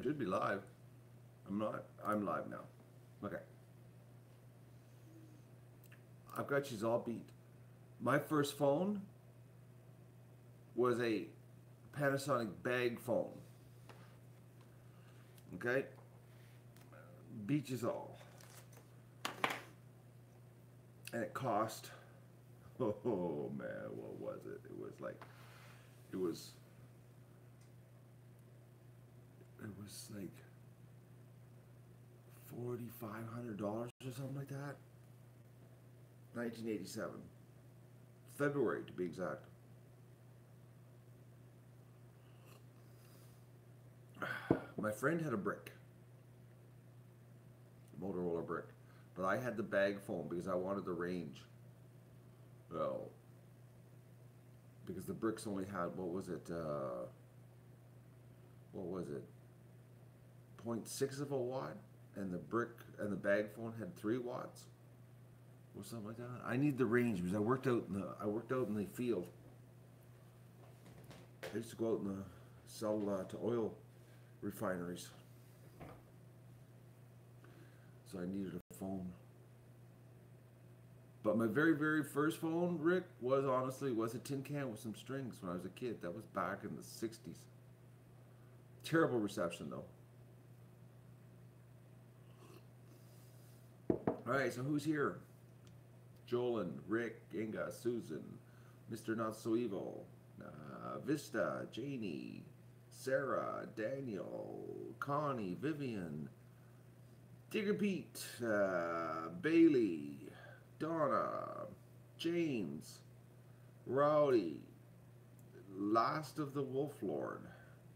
should be live. I'm not. I'm live now. Okay. I've got you all beat. My first phone was a Panasonic bag phone. Okay? Beat you all. And it cost, oh man, what was it? It was like, it was like $4,500 or something like that. 1987. February to be exact. My friend had a brick, Motorola brick, but I had the bag phone because I wanted the range. Well, because the bricks only had, what was it, 0.6 of a watt, and the brick and the bag phone had 3 watts or something like that. I need the range because I worked out in the field. I used to go out and sell to oil refineries, so I needed a phone. But my very, very first phone, Rick, was a tin can with some strings when I was a kid. That was back in the 60s. Terrible reception, though. All right, so who's here? Jolin, Rick, Inga, Susan, Mr. Not So Evil, Vista, Janie, Sarah, Daniel, Connie, Vivian, Digger Pete, Bailey, Donna, James, Rowdy, Last of the Wolf Lord,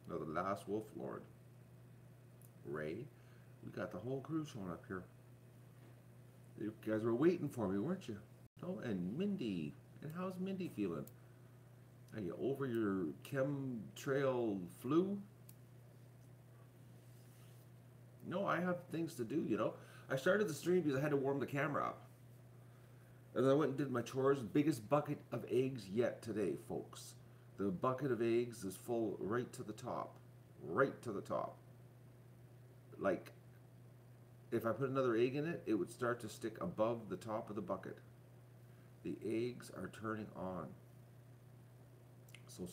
no, the Last Wolf Lord, Ray. We got the whole crew showing up here. You guys were waiting for me, weren't you? Oh, and Mindy. And how's Mindy feeling? Are you over your chemtrail flu? No, I have things to do, you know. I started the stream because I had to warm the camera up. And then I went and did my chores. Biggest bucket of eggs yet today, folks. The bucket of eggs is full right to the top. Right to the top. Like, if I put another egg in it, it would start to stick above the top of the bucket. The eggs are turning on.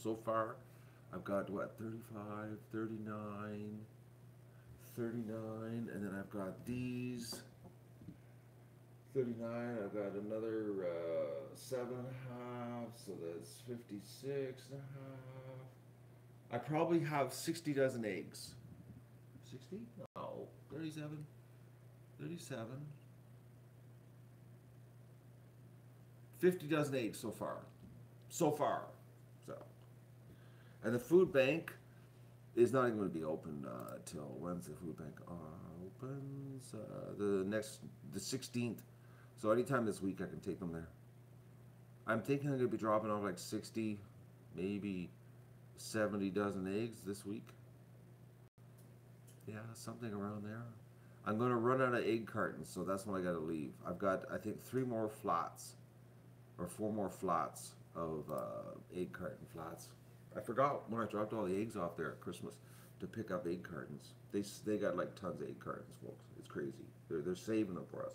So far, I've got, what, 35, 39, 39, and then I've got these. 39, I've got another 7.5, so that's 56.5. I probably have 60 dozen eggs. 60? No, 37. 37. 50 dozen eggs so far. So far. So. And the food bank is not even going to be open till when's the food bank opens? The 16th. So anytime this week I can take them there. I'm thinking I'm going to be dropping off like 60, maybe 70 dozen eggs this week. Yeah, something around there. I'm going to run out of egg cartons, so that's when I got to leave. I've got, I think, 3 more flats, or 4 more flats of egg carton flats. I forgot when I dropped all the eggs off there at Christmas to pick up egg cartons. They got like tons of egg cartons, folks. It's crazy. They're saving them for us.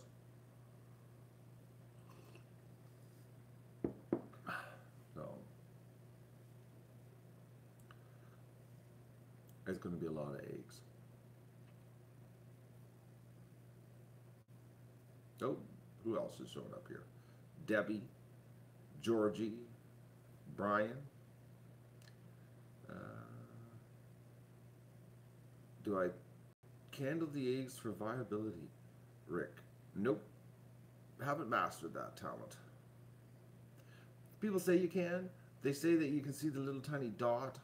So it's going to be a lot of eggs. Oh, who else is showing up here? Debbie, Georgie, Brian. Do I candle the eggs for viability? Rick. Nope. Haven't mastered that talent. People say you can. They say that you can see the little tiny dot,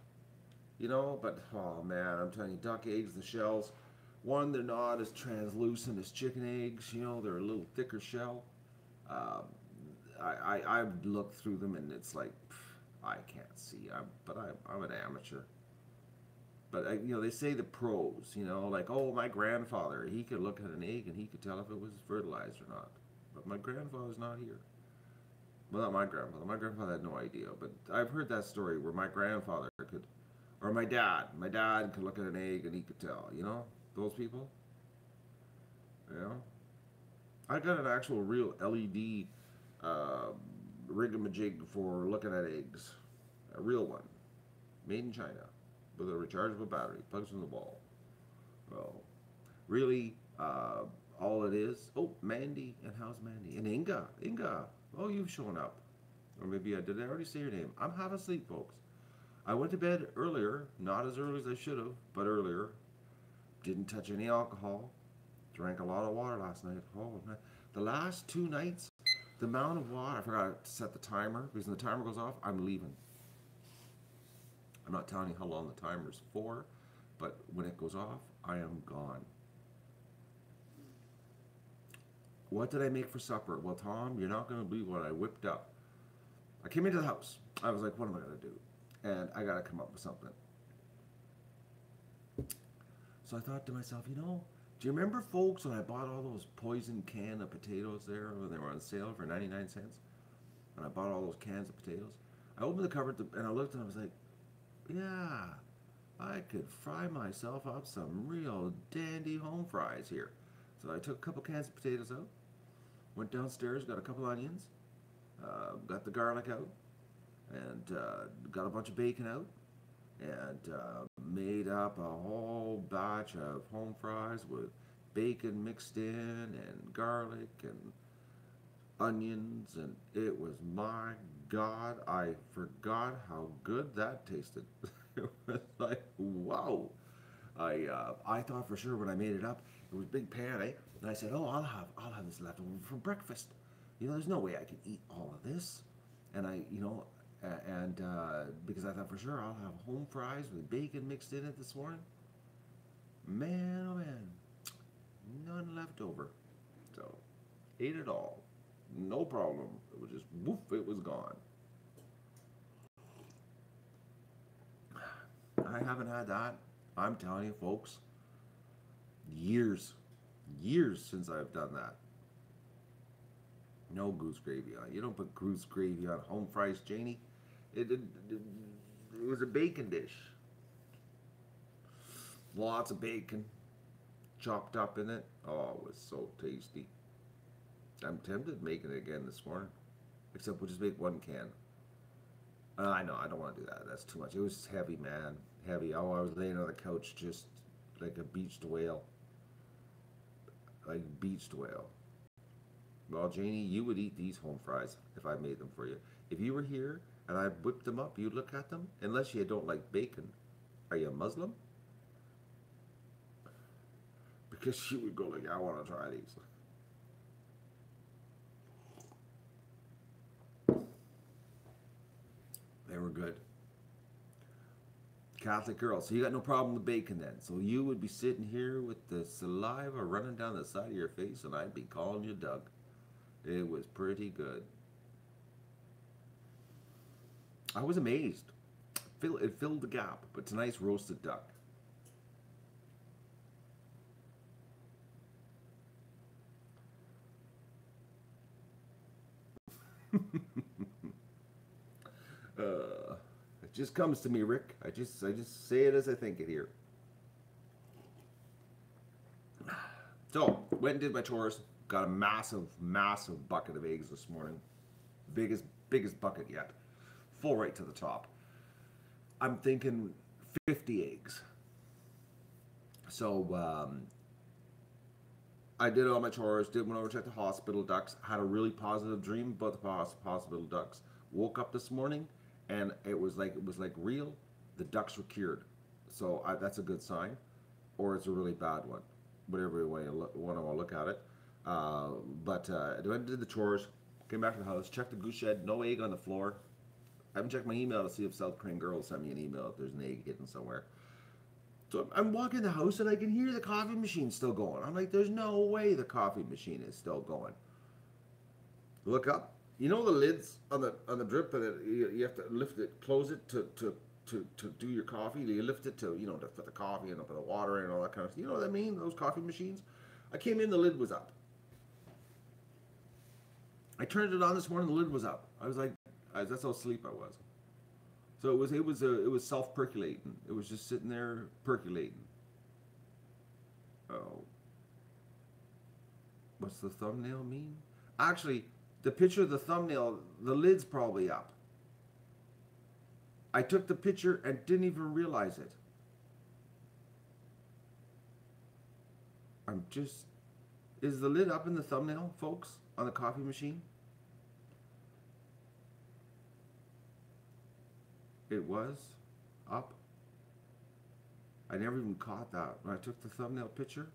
you know, but oh man, I'm telling you, duck eggs, the shells, one, they're not as translucent as chicken eggs, you know, they're a little thicker shell. I've looked through them and it's like, I can't see, but I'm an amateur. But you know, they say the pros, you know, like, oh, my grandfather, he could look at an egg and he could tell if it was fertilized or not. But my grandfather's not here. Well, not my grandfather. My grandfather had no idea. But I've heard that story where my grandfather could, Or my dad. My dad could look at an egg and he could tell. You know, those people. You know, I got an actual real LED uh, rig-a-majig for looking at eggs. A real one, made in China, with a rechargeable battery. Plugs in the wall. Well, really, all it is. Oh, Mandy, and how's Mandy? And Inga, Inga. Oh, you've shown up. Or maybe did I already say your name? I'm half asleep, folks. I went to bed earlier, not as early as I should have, but earlier. Didn't touch any alcohol. Drank a lot of water last night. Oh, man. The last 2 nights, the amount of water, I forgot to set the timer, because when the timer goes off, I'm leaving. I'm not telling you how long the timer's for, but when it goes off, I am gone. What did I make for supper? Well, Tom, you're not going to believe what I whipped up. I came into the house. I was like, what am I going to do? And I got to come up with something. So I thought to myself, you know, do you remember, folks, when I bought all those poison can of potatoes there when they were on sale for 99 cents? And I bought all those cans of potatoes. I opened the cupboard and I looked and I was like, yeah, I could fry myself up some real dandy home fries here. So I took a couple cans of potatoes out, went downstairs, got a couple onions, got the garlic out, and got a bunch of bacon out, and made up a whole batch of home fries with bacon mixed in and garlic and onions, and it was, my God, I forgot how good that tasted. It was like, wow. I thought for sure when I made it up, it was a big pan, eh? And I said, oh, I'll have this left over for breakfast. You know, there's no way I can eat all of this. And because I thought for sure I'll have home fries with bacon mixed in it this morning. Man, oh man, none left over. So, ate it all. No problem. It was just, woof, it was gone. I haven't had that, I'm telling you, folks, years since I've done that. No goose gravy on it. You don't put goose gravy on home fries, Janie. It was a bacon dish. Lots of bacon chopped up in it. Oh, it was so tasty. I'm tempted making it again this morning. Except we'll just make 1 can. I know, I don't want to do that. That's too much. It was heavy, man. Heavy. Oh, I was laying on the couch just like a beached whale. Like a beached whale. Well, Janie, you would eat these home fries if I made them for you. If you were here and I whipped them up, you'd look at them, unless you don't like bacon. Are you a Muslim? Because she would go like, I want to try these. They were good. Catholic girl. So you got no problem with bacon then. So you would be sitting here with the saliva running down the side of your face and I'd be calling you Doug. It was pretty good. I was amazed. It filled the gap. But tonight's roasted duck. It just comes to me, Rick. I just say it as I think it here. So, went and did my chores. Got a massive bucket of eggs this morning. Biggest bucket yet. Full right to the top. I'm thinking 50 eggs. So, I did all my chores, went over to check the hospital ducks, had a really positive dream about the hospital ducks. Woke up this morning and it was like real. The ducks were cured. So that's a good sign, or it's a really bad one, whatever way you want to look at it. But I went and did the chores, came back to the house, checked the goose shed, no egg on the floor. I haven't checked my email to see if South Korean girls sent me an email if there's an egg hidden somewhere. So I'm walking in the house and I can hear the coffee machine still going. I'm like, there's no way the coffee machine is still going. Look up. You know the lids on the drip, and you have to lift it, close it to do your coffee. You lift it to, to put the coffee and put the water in and all that kind of stuff. You know what I mean? Those coffee machines. I came in, the lid was up. I turned it on this morning, the lid was up. I was like, that's how asleep I was. So it was self-percolating. It was just sitting there percolating. Oh, what's the thumbnail mean? Actually, the picture of the thumbnail, the lid's probably up. I took the picture and didn't even realize it. Is the lid up in the thumbnail, folks, on the coffee machine? It was up. I never even caught that when I took the thumbnail picture.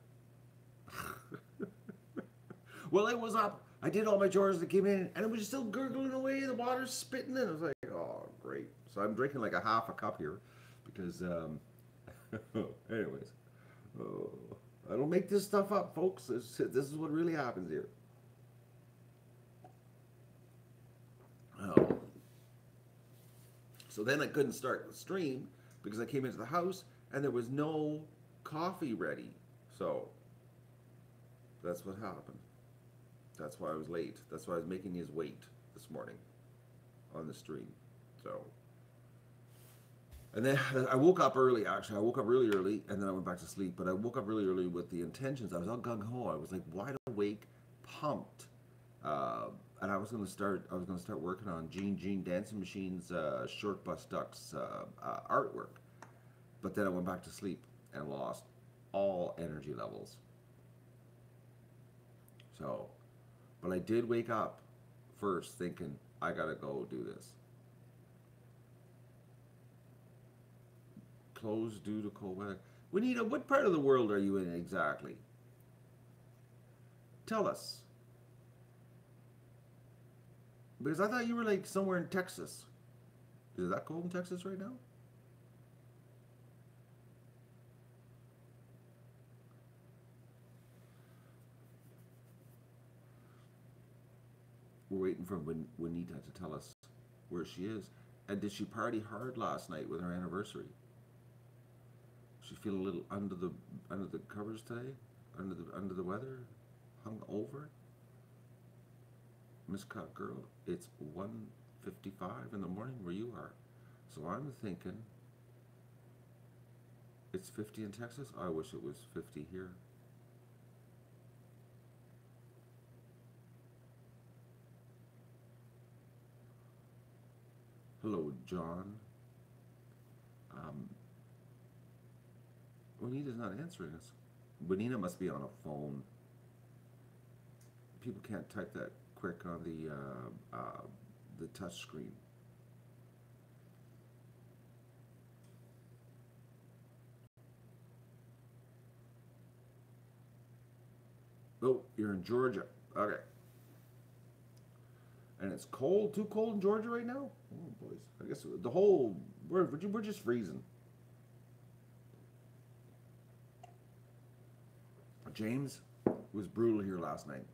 Well, it was up. I did all my chores that came in, and it was still gurgling away. The water's spitting, and I was like, "Oh, great!" So I'm drinking like a half a cup here, because, anyways, oh, I don't make this stuff up, folks. This is what really happens here. Oh. So then I couldn't start the stream because I came into the house and there was no coffee ready. So that's what happened. That's why I was late. That's why I was making his wait this morning on the stream. So, and then I woke up early, actually. I woke up really early and then I went back to sleep. But I woke up really early with the intentions. I was all gung-ho. I was like wide awake, pumped. And I was going to start working on Gene Dancing Machine's Short Bus Ducks artwork. But then I went back to sleep and lost all energy levels. So, but I did wake up first thinking, I gotta go do this. Closed due to cold weather. Juanita, what part of the world are you in exactly? Tell us. Because I thought you were like somewhere in Texas. Is that cold in Texas right now? We're waiting for Juanita to tell us where she is. And did she party hard last night with her anniversary? She feel a little under the covers today? Under the weather? Hung over? Miss Cut Girl, it's 1:55 in the morning where you are. So I'm thinking it's 50 in Texas. I wish it was 50 here. Hello, John. Bonita's not answering us. Bonita must be on a phone. People can't type that quick on the touch screen. Oh, you're in Georgia. Okay. And it's cold, too cold in Georgia right now? Oh, boys. I guess the whole, we're just freezing. James was brutal here last night.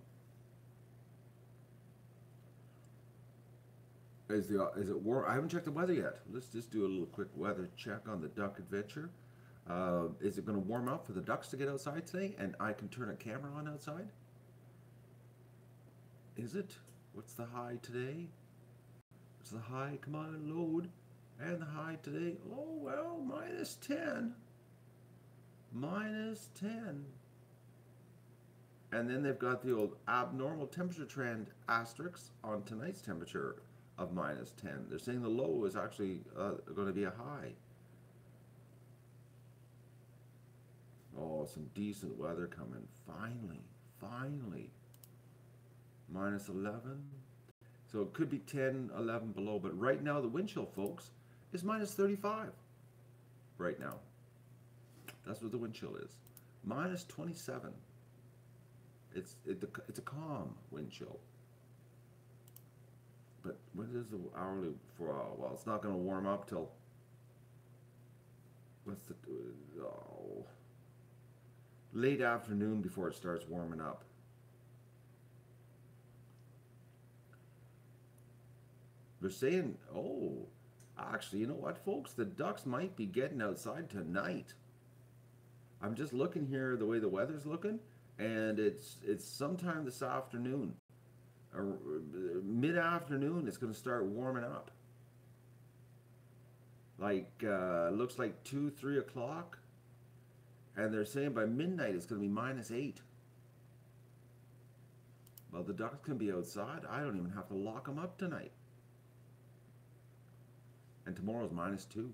Is it warm? I haven't checked the weather yet. Let's just do a little quick weather check on the duck adventure. Is it going to warm up for the ducks to get outside today and I can turn a camera on outside? Is it? What's the high today? What's the high? Come on, load. And the high today, oh well, -10. -10. And then they've got the old abnormal temperature trend asterisk on tonight's temperature of -10. They're saying the low is actually going to be a high. Oh, some decent weather coming. Finally. -11. So it could be 10, 11 below. But right now, the wind chill, folks, is -35. Right now. That's what the wind chill is. -27. It's a calm wind chill. But when is the hourly for? Well, it's not going to warm up till late afternoon before it starts warming up. They're saying, oh, actually, you know what, folks? The ducks might be getting outside tonight. I'm just looking here the way the weather's looking, and it's sometime this afternoon. Or mid-afternoon, it's going to start warming up. Like, looks like 2, 3 o'clock. And they're saying by midnight it's going to be -8. Well, the ducks can be outside. I don't even have to lock them up tonight. And tomorrow's -2.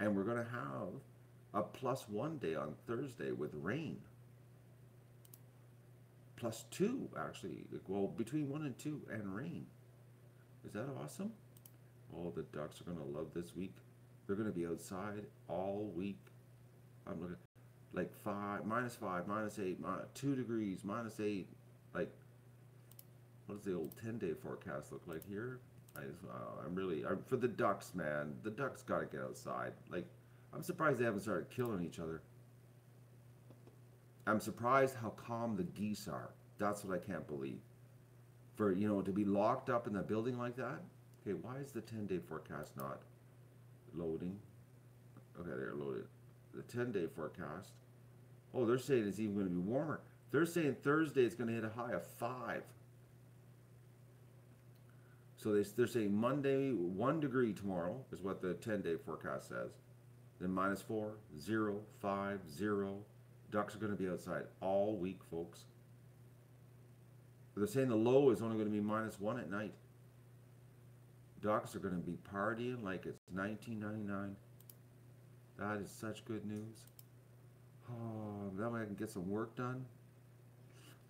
And we're going to have a +1 day on Thursday with rain. +2, actually. Well, between 1 and 2 and rain. Is that awesome? Oh, the ducks are going to love this week. They're going to be outside all week. I'm looking like -5, -8, -2 degrees, -8. Like, what does the old 10-day forecast look like here? I'm for the ducks, man. The ducks got to get outside. Like, I'm surprised they haven't started killing each other. I'm surprised how calm the geese are. That's what I can't believe. For, to be locked up in a building like that. Okay, why is the 10-day forecast not loading? Okay, they're loaded. The 10-day forecast. Oh, they're saying it's even going to be warmer. They're saying Thursday it's going to hit a high of 5. So they're saying Monday 1 degree tomorrow is what the 10-day forecast says. Then -4, 0, 5, 0. Ducks are going to be outside all week, folks. They're saying the low is only going to be -1 at night. Ducks are going to be partying like it's 1999. That is such good news. Oh, that way I can get some work done.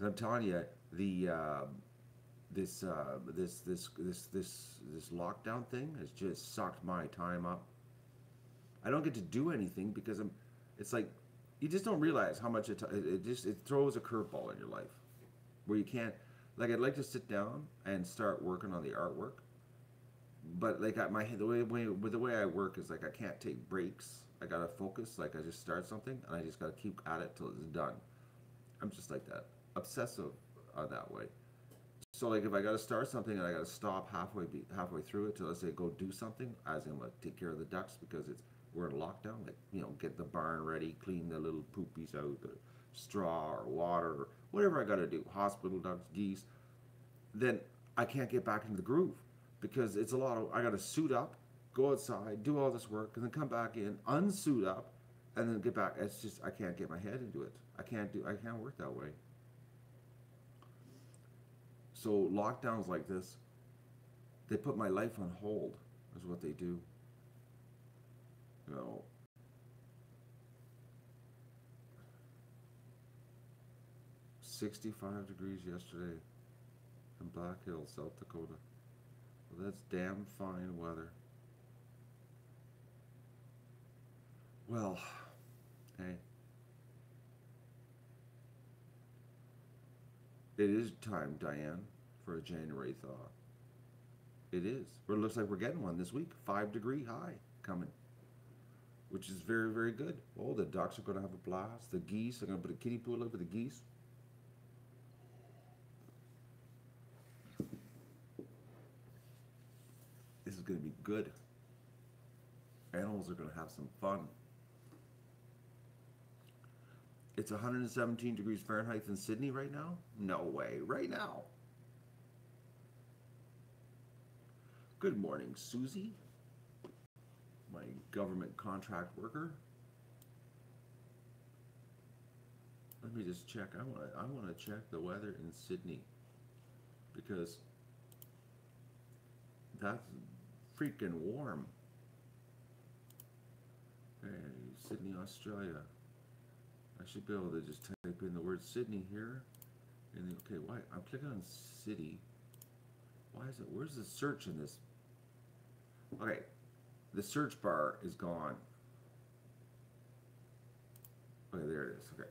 I'm telling you, this lockdown thing has just sucked my time up. I don't get to do anything because it's like you just don't realize how much it throws a curveball in your life where you can't, like, I'd like to sit down and start working on the artwork, but like the way I work is like I can't take breaks. I gotta focus. Like, I just start something and I just gotta keep at it till it's done. I'm just like that, obsessive that way. So like if I gotta start something and I gotta stop halfway through it to, let's say, go do something, as in like take care of the ducks because we're in lockdown, like, get the barn ready, clean the little poopies out, the straw or water or whatever I gotta do, hospital ducks, geese, then I can't get back into the groove because it's a lot of, I gotta suit up, go outside, do all this work, and then come back in, unsuit up, and then get back. It's just, I can't get my head into it. I can't work that way. So lockdowns like this, they put my life on hold, is what they do. 65 degrees yesterday in Black Hills, South Dakota. Well, that's damn fine weather. Well, hey. It is time, Diane, for a January thaw. It is. But it looks like we're getting one this week. 5-degree high coming, which is very, very good. Oh, the ducks are going to have a blast. The geese are going to put a kiddie pool over the geese. This is going to be good. Animals are going to have some fun. It's 117 degrees Fahrenheit in Sydney right now? No way. Right now. Good morning, Susie, my government contract worker. Let me just check. I want to check the weather in Sydney because that's freaking warm. Hey, Sydney, Australia. I should be able to just type in the word Sydney here. And okay, why? I'm clicking on city. Why is it? Where's the search in this? Okay, the search bar is gone. Okay, there it is. Okay.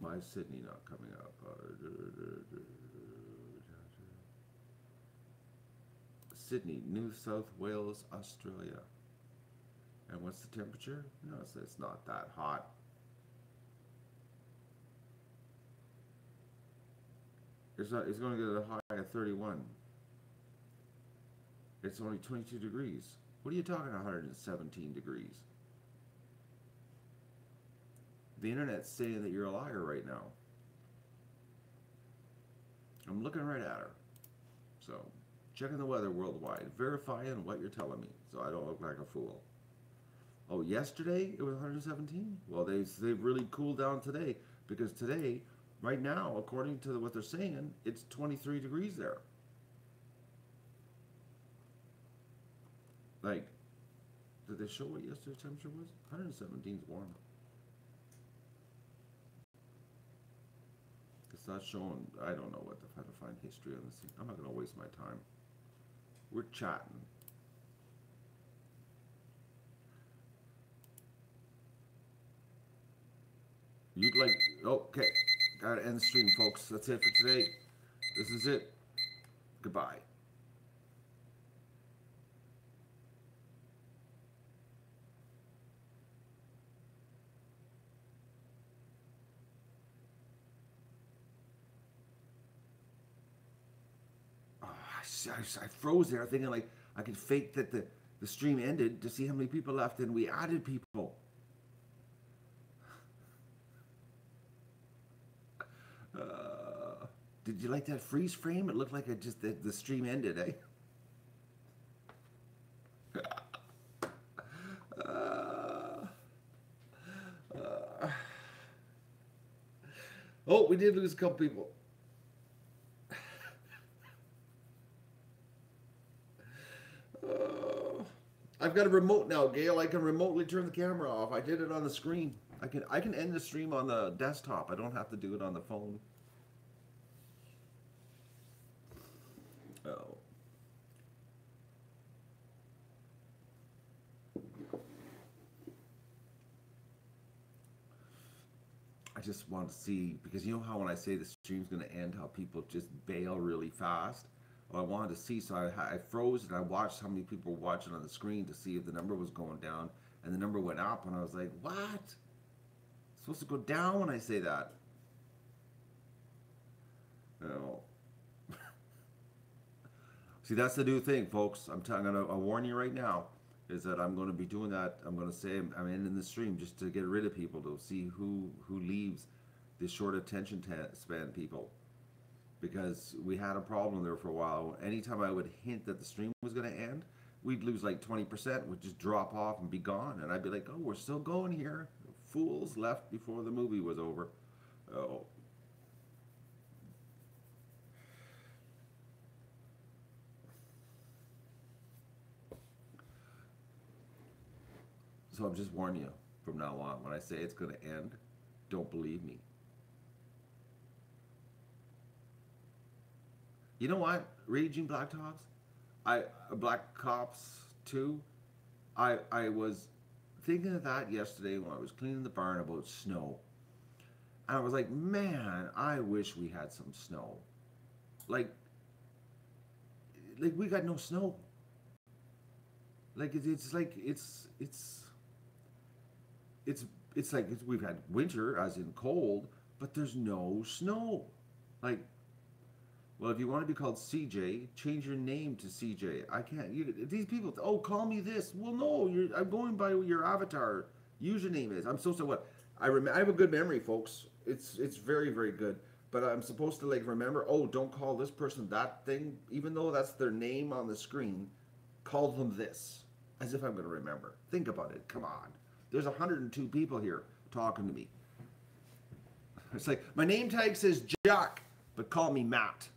My Sydney not coming up. Sydney, New South Wales, Australia. And what's the temperature? No, it's not that hot. It's going to get a high of 31. It's only 22 degrees. What are you talking 117 degrees? The internet's saying that you're a liar right now. I'm looking right at her. So, checking the weather worldwide, verifying what you're telling me, so I don't look like a fool. Oh, yesterday it was 117. Well, they've really cooled down today because today, right now, according to what they're saying, it's 23 degrees there. Like, did they show what yesterday's temperature was? 117 is warm. It's not showing. I don't know how to find history on this thing. I'm not going to waste my time. We're chatting. You'd like. Okay. Gotta end the stream, folks. That's it for today. This is it. Goodbye. Oh, I froze there thinking like I could fake that the stream ended to see how many people left, and we added people. Did you like that freeze frame? It looked like it just the stream ended, eh? Oh, we did lose a couple people. I've got a remote now, Gail. I can remotely turn the camera off. I did it on the screen. I can end the stream on the desktop. I don't have to do it on the phone. Oh. I just want to see, because you know how when I say the stream's going to end, how people just bail really fast? Well, I wanted to see, so I froze and I watched how many people were watching on the screen to see if the number was going down, and the number went up, and I was like, what? It's supposed to go down when I say that. No. See, that's the new thing, folks. I'll warn you right now, is that I'm going to be doing that. I'm going to say I'm ending the stream just to get rid of people, to see who leaves the short attention span people. Because we had a problem there for a while. Anytime I would hint that the stream was going to end, we'd lose like 20%, would just drop off and be gone. And I'd be like, oh, we're still going here. Fools left before the movie was over. Oh. So I'm just warning you from now on. When I say it's going to end, don't believe me. You know what? Raging Blacktops? Black Cops 2? I was thinking of that yesterday when I was cleaning the barn about snow. And I was like, man, I wish we had some snow. Like we got no snow. Like it's like we've had winter as in cold, but there's no snow. Like, well, if you want to be called CJ, change your name to CJ. I can't. These people, oh, call me this. Well, no, I'm going by what your avatar username is. I'm supposed to what? I have a good memory, folks. It's very, very good. But I'm supposed to like remember. Oh, don't call this person that thing, even though that's their name on the screen. Call them this, as if I'm going to remember. Think about it. Come on. There's 102 people here talking to me. It's like my name tag says Jack, but call me Matt.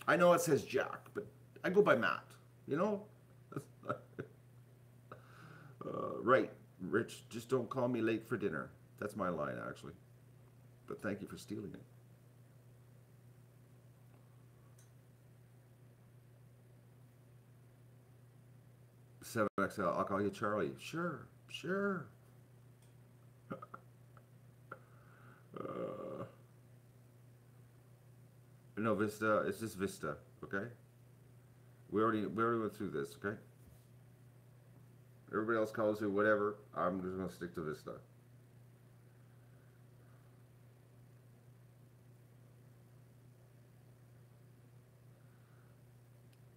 I know it says Jack, but I go by Matt. You know? Right, Rich, just don't call me late for dinner. That's my line, actually. But thank you for stealing it. Seven XL, I'll call you Charlie. Sure, sure. No, Vista. It's just Vista. Okay. We already went through this. Okay. Everybody else calls it whatever. I'm just gonna stick to Vista.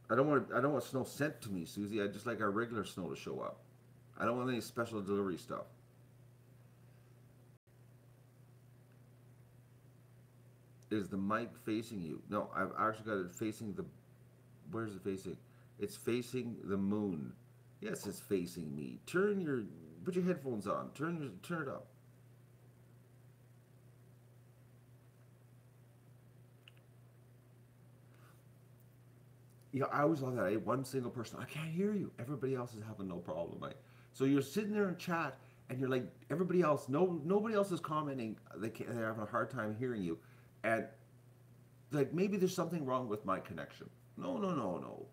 I don't want snow sent to me, Susie. I just like our regular snow to show up. I don't want any special delivery stuff. Is the mic facing you? No, I've actually got it facing the. Where's it facing? It's facing the moon. Yes, it's facing me. Put your headphones on. Turn it up. Yeah, I always love that. One single person, I can't hear you. Everybody else is having no problem. So you're sitting there in chat, and you're like, everybody else, nobody else is commenting. They're having a hard time hearing you, and like maybe there's something wrong with my connection. No, no, no, no.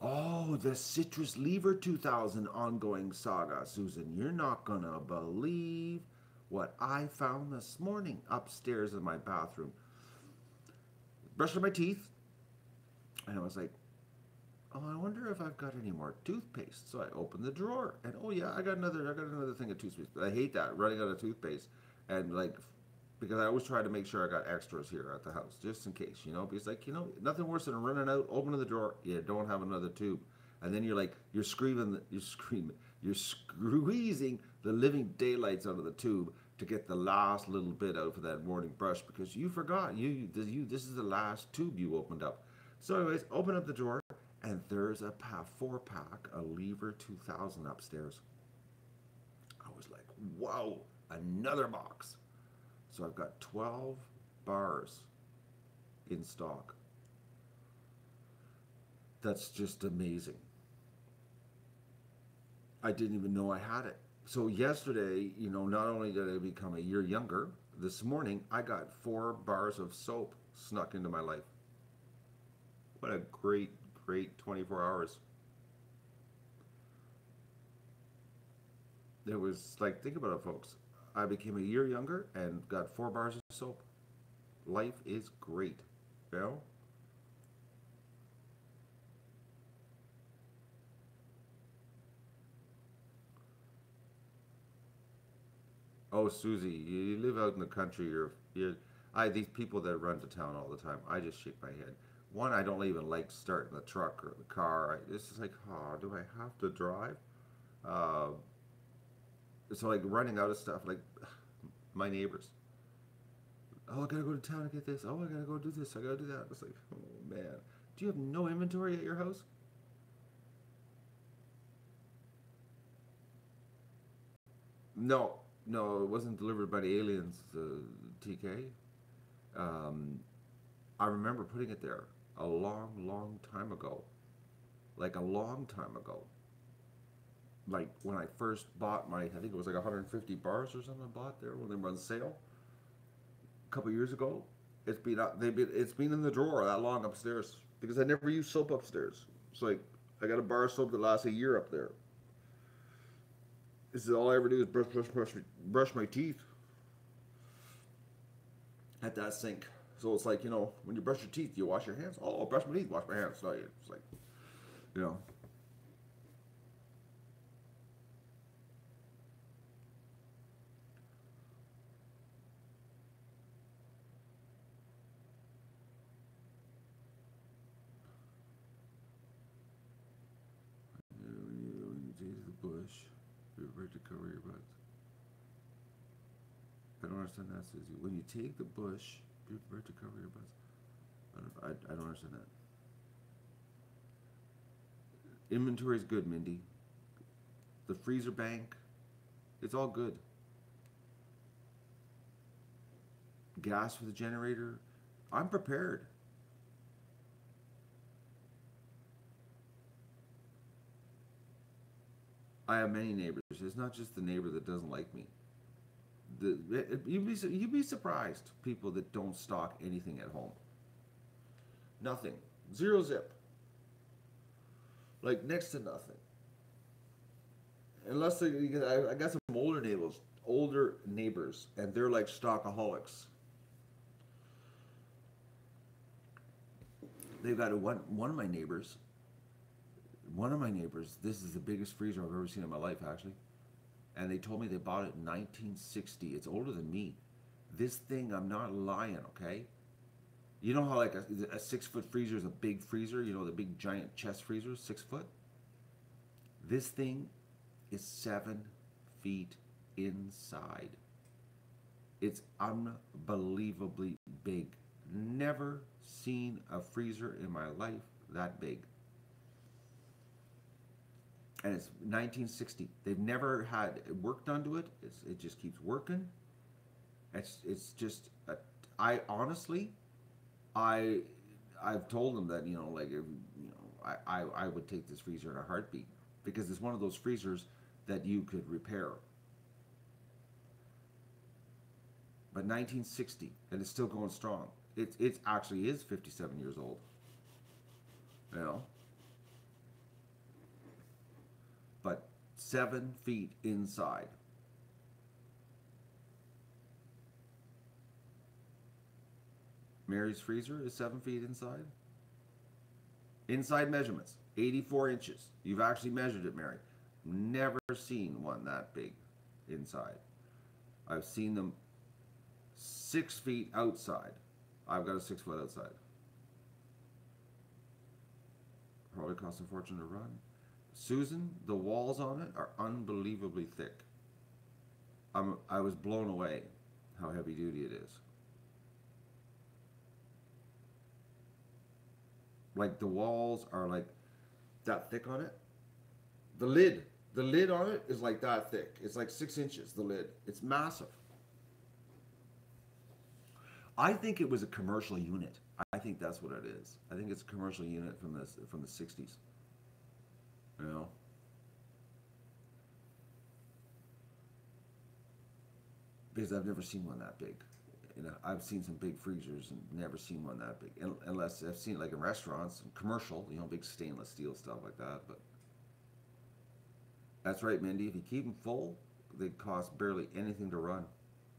Oh, the Citrus Lever 2000 ongoing saga, Susan. You're not gonna believe what I found this morning upstairs in my bathroom. Brushing my teeth, and I was like, oh, I wonder if I've got any more toothpaste. So I opened the drawer, and oh yeah, I got another thing of toothpaste. But I hate that, running out of toothpaste, and like, because I always try to make sure I got extras here at the house, just in case, because like, nothing worse than running out, opening the drawer, you don't have another tube, and then you're squeezing the living daylights out of the tube to get the last little bit out for that morning brush because you forgot this is the last tube you opened up. So anyways, open up the drawer, and there's a 4-pack, a Lever 2000 upstairs. I was like, wow, another box. So I've got 12 bars in stock. That's just amazing. I didn't even know I had it. So yesterday, not only did I become a year younger, this morning I got 4 bars of soap snuck into my life. What a great 24 hours. It was like, think about it, folks. I became a year younger and got 4 bars of soap. Life is great, you know? Oh, Susie, you live out in the country. These people that run to town all the time. I just shake my head. One, I don't even like starting the truck or the car. It's just like, oh, do I have to drive? Uh, so like running out of stuff, like my neighbors. Oh, I gotta go to town to get this. Oh, I gotta go do this. I gotta do that. It's like, oh man, do you have no inventory at your house? No, no, it wasn't delivered by the aliens, TK. Um, I remember putting it there a long time ago. Like a long time ago. Like when I first bought I think it was like 150 bars or something I bought there when they were on sale a couple years ago. It's been in the drawer that long upstairs because I never use soap upstairs. It's like I got a bar of soap that lasts a year up there. This is all I ever do is brush my teeth at that sink. So it's like, when you brush your teeth, you wash your hands. Oh, I'll brush my teeth, wash my hands. So it's like, you know. When you take the bush, you're ready to cover your butt. I don't understand that, Susie. When you take the bush, be prepared to cover your butts. I don't understand that. Inventory is good, Mindy. The freezer bank, it's all good. Gas for the generator, I'm prepared. I have many neighbors. It's not just the neighbor that doesn't like me. You'd be surprised people that don't stock anything at home. Nothing. Zero zip. Like next to nothing. Unless I got some older neighbors, and they're like stockaholics. They've got one of my neighbors. One of my neighbors. This is the biggest freezer I've ever seen in my life, actually. And they told me they bought it in 1960. It's older than me. This thing, I'm not lying, okay? You know how like a 6 foot freezer is a big freezer? You know, the big giant chest freezers, 6 foot? This thing is 7 feet inside. It's unbelievably big. Never seen a freezer in my life that big. And it's 1960. They've never had work done to it. It just keeps working. It's just I honestly I've told them that, you know, like, you know, I would take this freezer in a heartbeat because it's one of those freezers that you could repair. But 1960, and it's still going strong. It actually is 57 years old. You know, but 7 feet inside. Mary's freezer is 7 feet inside. Inside measurements, 84 inches. You've actually measured it, Mary. Never seen one that big inside. I've seen them 6 feet outside. I've got a 6 foot outside. Probably costs a fortune to run. Susan, the walls on it are unbelievably thick. I was blown away how heavy duty it is. Like the walls are like that thick on it. The lid on it is like that thick. It's like 6 inches, the lid. It's massive. I think it was a commercial unit. I think that's what it is. I think it's a commercial unit from the 60s. You know? Because I've never seen one that big. You know, I've seen some big freezers and never seen one that big. Unless I've seen it like in restaurants, commercial, you know, big stainless steel stuff like that. But that's right, Mindy. If you keep them full, they cost barely anything to run.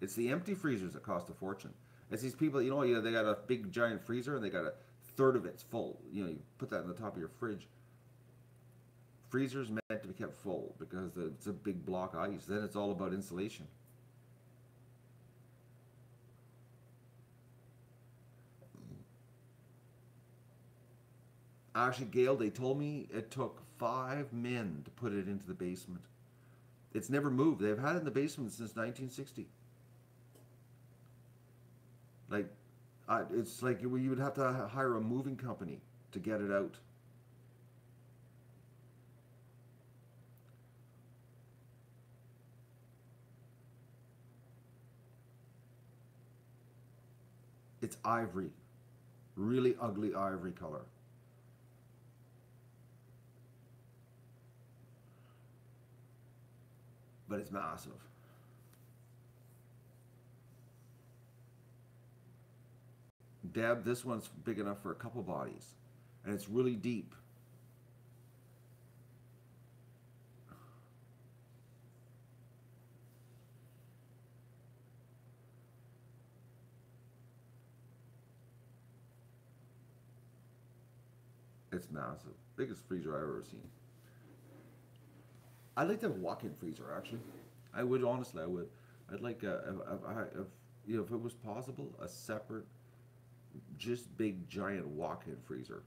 It's the empty freezers that cost a fortune. It's these people, you know, they got a big giant freezer and they got a third of it's full. You know, you put that in the top of your fridge. Freezer's meant to be kept full because it's a big block of ice. Then it's all about insulation. Actually, Gail, they told me it took 5 men to put it into the basement. It's never moved. They've had it in the basement since 1960. Like, it's like you would have to hire a moving company to get it out. It's ivory, really ugly ivory color. But it's massive. Deb, this one's big enough for a couple bodies. And it's really deep. It's massive. Biggest freezer I've ever seen. I'd like to have a walk-in freezer, actually. I would, honestly, I would. I'd like, you know, if it was possible, a separate, just big, giant walk-in freezer.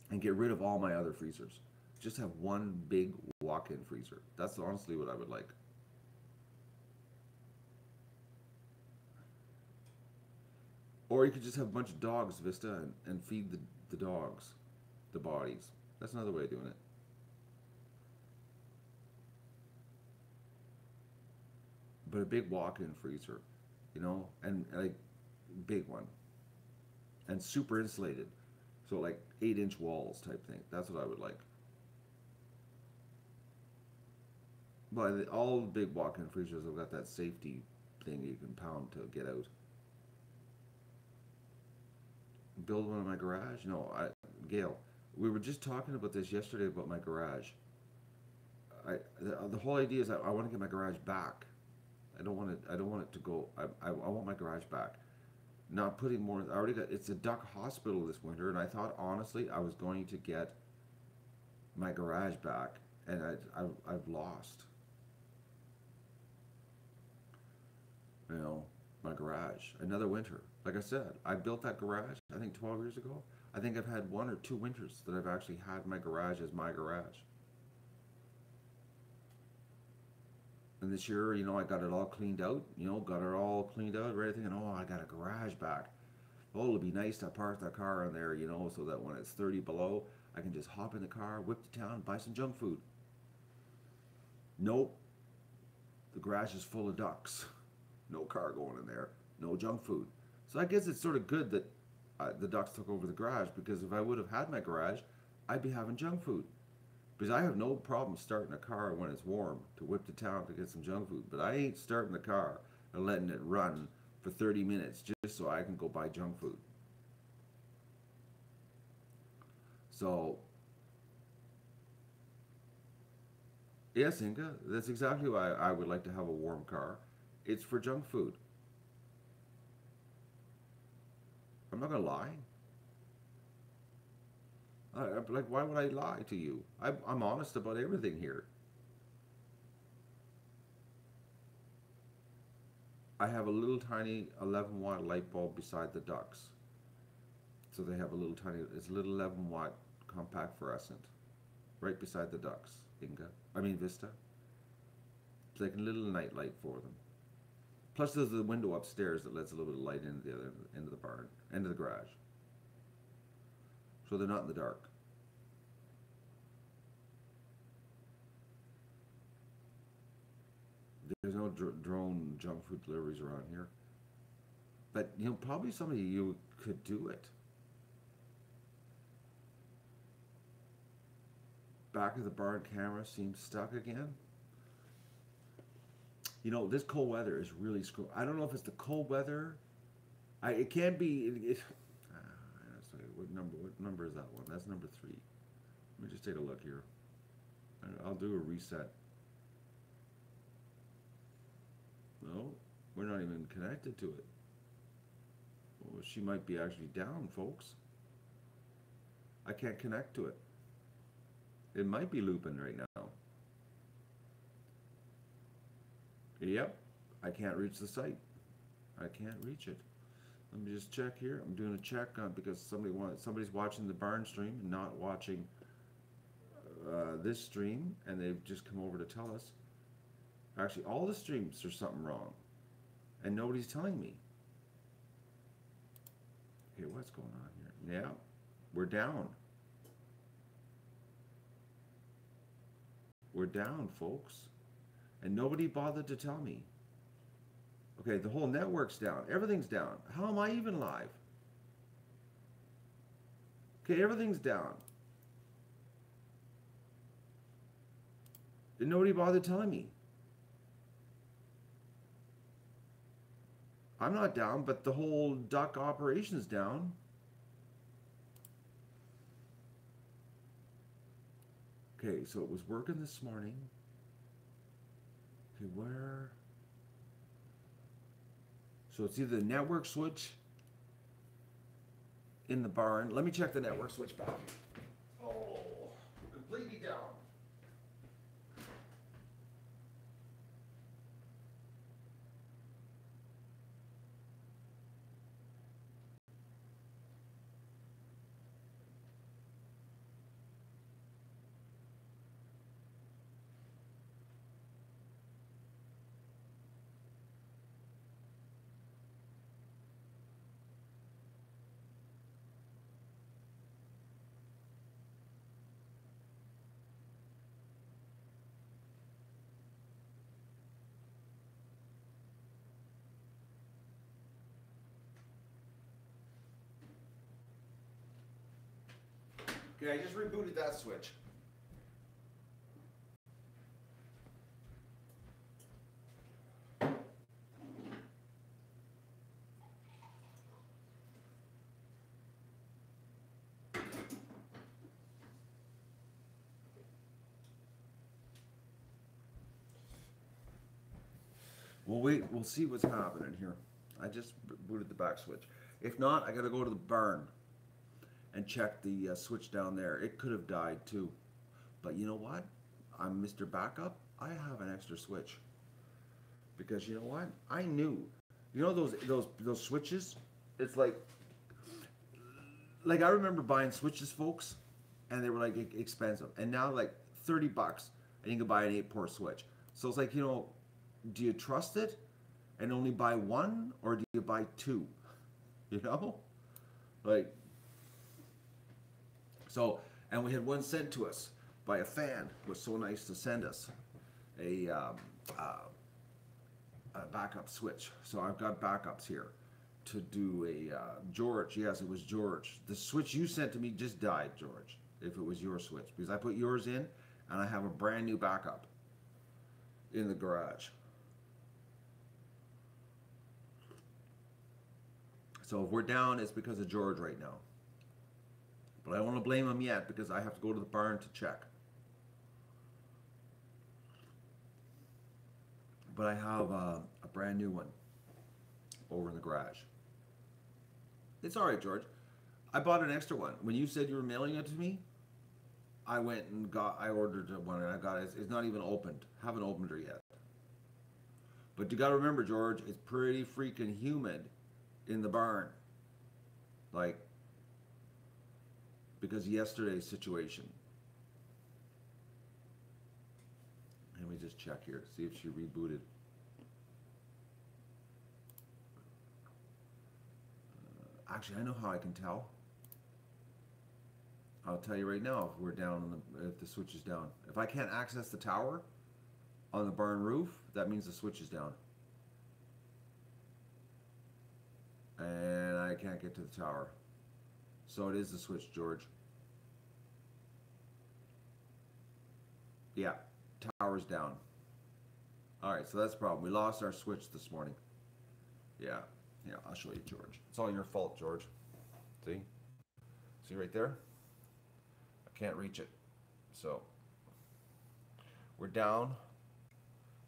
And get rid of all my other freezers. Just have one big walk-in freezer. That's honestly what I would like. Or you could just have a bunch of dogs, Vista, and feed the dogs the bodies. That's another way of doing it. But a big walk-in freezer, you know, and like big one, and super insulated, so like 8-inch walls type thing. That's what I would like. But all the big walk-in freezers have got that safety thing you can pound to get out. Build one in my garage? No, Gail, we were just talking about this yesterday about my garage. The whole idea is I want to get my garage back. I don't want it. I don't want it to go. I want my garage back. Not putting more. I already got. It's a duck hospital this winter, and I thought honestly I was going to get my garage back, and I've lost. You know, my garage. Another winter. Like I said, I built that garage, I think 12 years ago. I think I've had 1 or 2 winters that I've actually had my garage as my garage. And this year, I got it all cleaned out, got it all cleaned out, right? Thinking, oh, I got a garage back. Oh, it'll be nice to park the car in there, so that when it's 30 below, I can just hop in the car, whip to town, buy some junk food. Nope. The garage is full of ducks. No car going in there. No junk food. So I guess it's sort of good that the ducks took over the garage, because if I would have had my garage, I'd be having junk food. Because I have no problem starting a car when it's warm to whip to town to get some junk food. But I ain't starting the car and letting it run for 30 minutes just so I can go buy junk food. So, yes, Inga, that's exactly why I would like to have a warm car. It's for junk food. I'm not going to lie. Like, why would I lie to you? I'm honest about everything here. I have a little tiny 11-watt light bulb beside the ducts. So they have a little tiny, it's a little 11-watt compact fluorescent right beside the ducts, Vista. It's like a little night light for them. Plus there's the window upstairs that lets a little bit of light into the other end of the barn, end of the garage. So they're not in the dark. There's no drone junk food deliveries around here. But, probably some of you could do it. Back of the barn camera seems stuck again. This cold weather is really screw. I don't know if it's the cold weather. It can't be. What number is that one? That's number 3. Let me just take a look here. I'll do a reset. No, we're not even connected to it. Well, she might be actually down, folks. I can't connect to it. It might be looping right now. Yep, I can't reach the site. I can't reach it. Let me just check here. I'm doing a check because somebody's watching the barn stream and not watching this stream, and they've just come over to tell us. Actually, all the streams, there's something wrong, and nobody's telling me. Okay, what's going on here? Yeah, we're down. We're down, folks, and nobody bothered to tell me. Okay, the whole network's down. Everything's down. How am I even live? Okay, everything's down. Did nobody bother telling me? I'm not down, but the whole duck operation's down. Okay, so it was working this morning. Okay, where? So it's either the network switch in the barn. Let me check the network switch back. Oh, completely down. Okay, I just rebooted that switch. We'll see what's happening here. I just booted the back switch. If not, I gotta go to the barn and check the switch down there. It could have died too. But you know what? I'm Mr. Backup. I have an extra switch. Because you know what? I knew You know those switches? It's like I remember buying switches, folks, and they were like expensive, and now like $30, and you can buy an 8-port switch. So it's like, do you trust it and only buy one, or do you buy two? You know, like so. And we had one sent to us by a fan. It was so nice to send us a backup switch. So I've got backups here to do a George. Yes, it was George. The switch you sent to me just died, George. If it was your switch, because I put yours in, and I have a brand new backup in the garage. So if we're down, it's because of George right now. But I don't want to blame him yet because I have to go to the barn to check. But I have a brand new one over in the garage. It's all right, George. I bought an extra one. When you said you were mailing it to me, I went and I ordered one and I got it. It's not even opened. Haven't opened her yet. But you got to remember, George, it's pretty freaking humid in the barn. Like, because of yesterday's situation. Let me just check here, see if she rebooted. Actually, I know how I can tell. I'll tell you right now if we're down, if the switch is down. If I can't access the tower on the barn roof, that means the switch is down. And I can't get to the tower. So it is the switch, George. Yeah, tower's down. Alright, so that's the problem. We lost our switch this morning. Yeah, I'll show you, George. It's all your fault, George. See? See right there? I can't reach it. So, we're down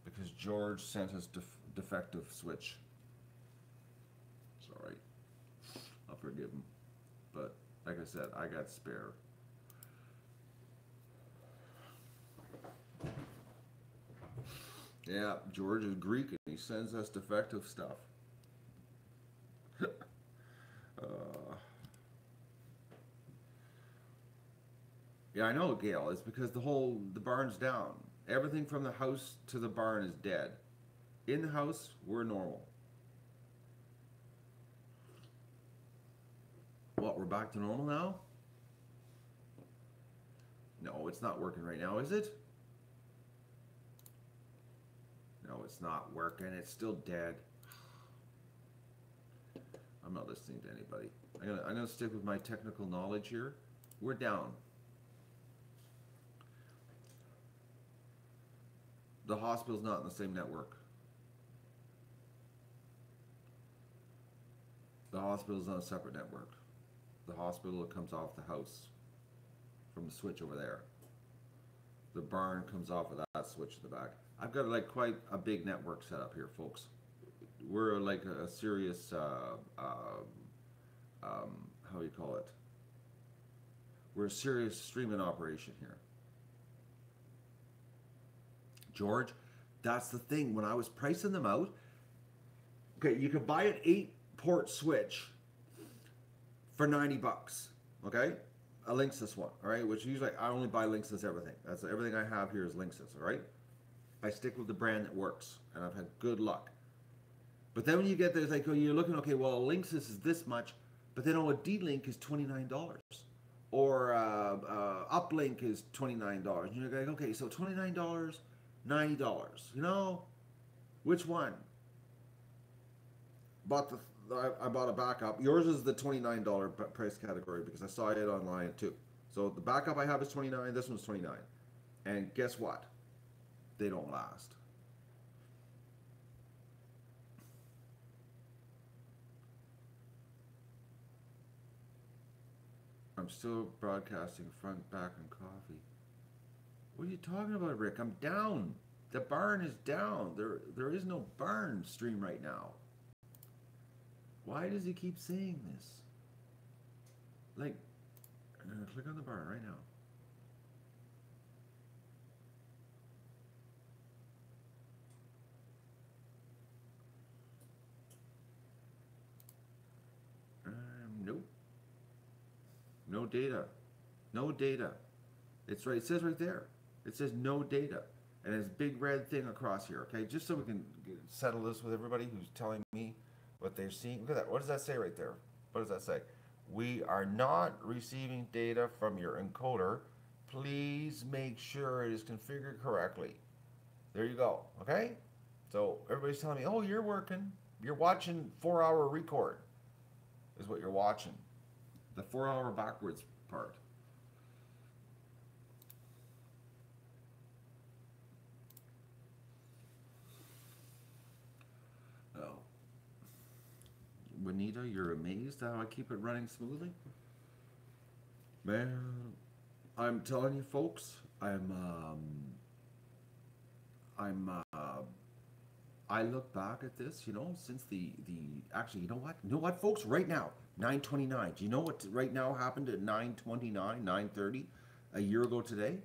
because George sent us defective switch. It's alright. I'll forgive him. But, like I said, I got spare. Yeah, George is Greek and he sends us defective stuff. Yeah, I know, Gail. It's because the barn's down. Everything from the house to the barn is dead. In the house, we're normal. What, we're back to normal now? No, it's not working right now, is it? No, it's not working. It's still dead. I'm not listening to anybody. I'm gonna stick with my technical knowledge here. We're down. The hospital's not in the same network. The hospital's on a separate network. The hospital comes off the house from the switch over there. The barn comes off of that switch in the back. I've got like quite a big network set up here, folks. We're like a serious, how do you call it? We're a serious streaming operation here. George, that's the thing. When I was pricing them out, okay, you could buy an 8-port switch for $90. Okay, a Linksys one. All right, which usually I only buy Linksys everything. That's everything I have here is Linksys. All right, I stick with the brand that works, and I've had good luck. But then when you get there, it's like, oh, you're looking, okay, well, a Linksys is this much, but then a D-Link is $29, or Uplink is $29. And you're like, okay, so $29, $90. You know, which one? I bought a backup. Yours is the $29 price category because I saw it online too. So the backup I have is $29. This one's $29. And guess what? They don't last. I'm still broadcasting front, back, and coffee. What are you talking about, Rick? I'm down. The barn is down. There is no barn stream right now. Why does he keep saying this? Like, I'm gonna click on the barn right now. data. No data. It's right. It says right there. It says no data. And it's a big red thing across here. Okay, just so we can settle this with everybody who's telling me what they're seeing. Look at that. What does that say right there? What does that say? We are not receiving data from your encoder. Please make sure it is configured correctly. There you go. Okay? So everybody's telling me, oh, you're working. You're watching 4-hour record, is what you're watching. The 4-hour backwards part. Oh. Juanita, you're amazed how I keep it running smoothly? Man, I'm telling you folks, I look back at this, since actually, you know what, folks, right now, 9:29. Do you know what right now happened at 9:29, 9:30, a year ago today?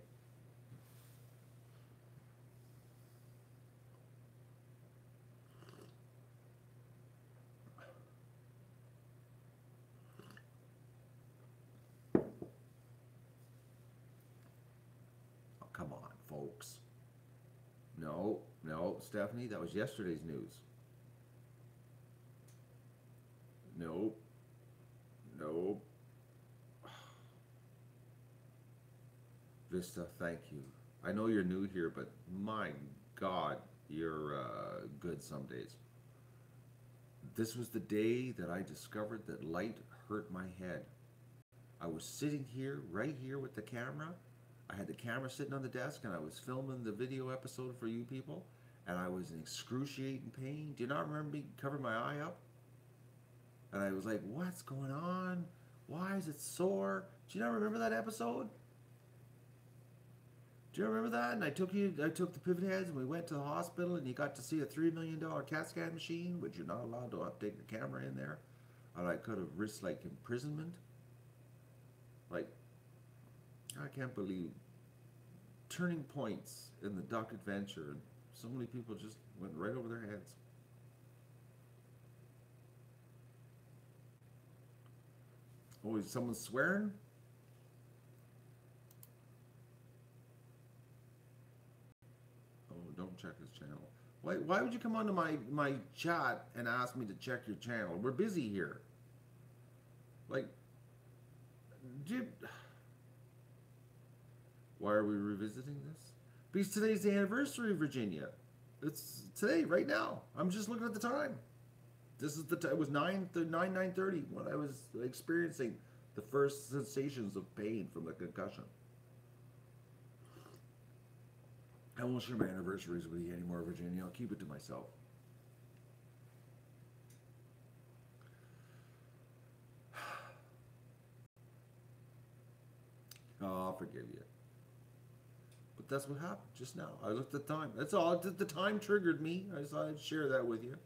Oh, come on, folks. No, Stephanie, that was yesterday's news. Nope. Nope. Vista, thank you. I know you're new here, but my God, you're good some days. This was the day that I discovered that light hurt my head. I was sitting here, right here with the camera. I had the camera sitting on the desk and I was filming the video episode for you people, and I was in excruciating pain. Do you not remember me covering my eye up? And I was like, what's going on? Why is it sore? Do you not remember that episode? Do you remember that? And I took the pivot heads and we went to the hospital and you got to see a $3 million CAT scan machine, which you're not allowed to update the camera in there. And I could have risked like imprisonment. Like, I can't believe turning points in the duck adventure, and so many people just went right over their heads. Oh, is someone swearing? Oh, don't check his channel. Why would you come onto my chat and ask me to check your channel? We're busy here. Like, dude, why are we revisiting this? Because today's the anniversary of Virginia. It's today, right now. I'm just looking at the time. This is it was 9:30 when I was experiencing the first sensations of pain from the concussion. I won't share my anniversaries with you anymore, Virginia. I'll keep it to myself. Oh, I'll forgive you. But that's what happened just now. I looked at the time. That's all. The time triggered me. I just thought I'd share that with you.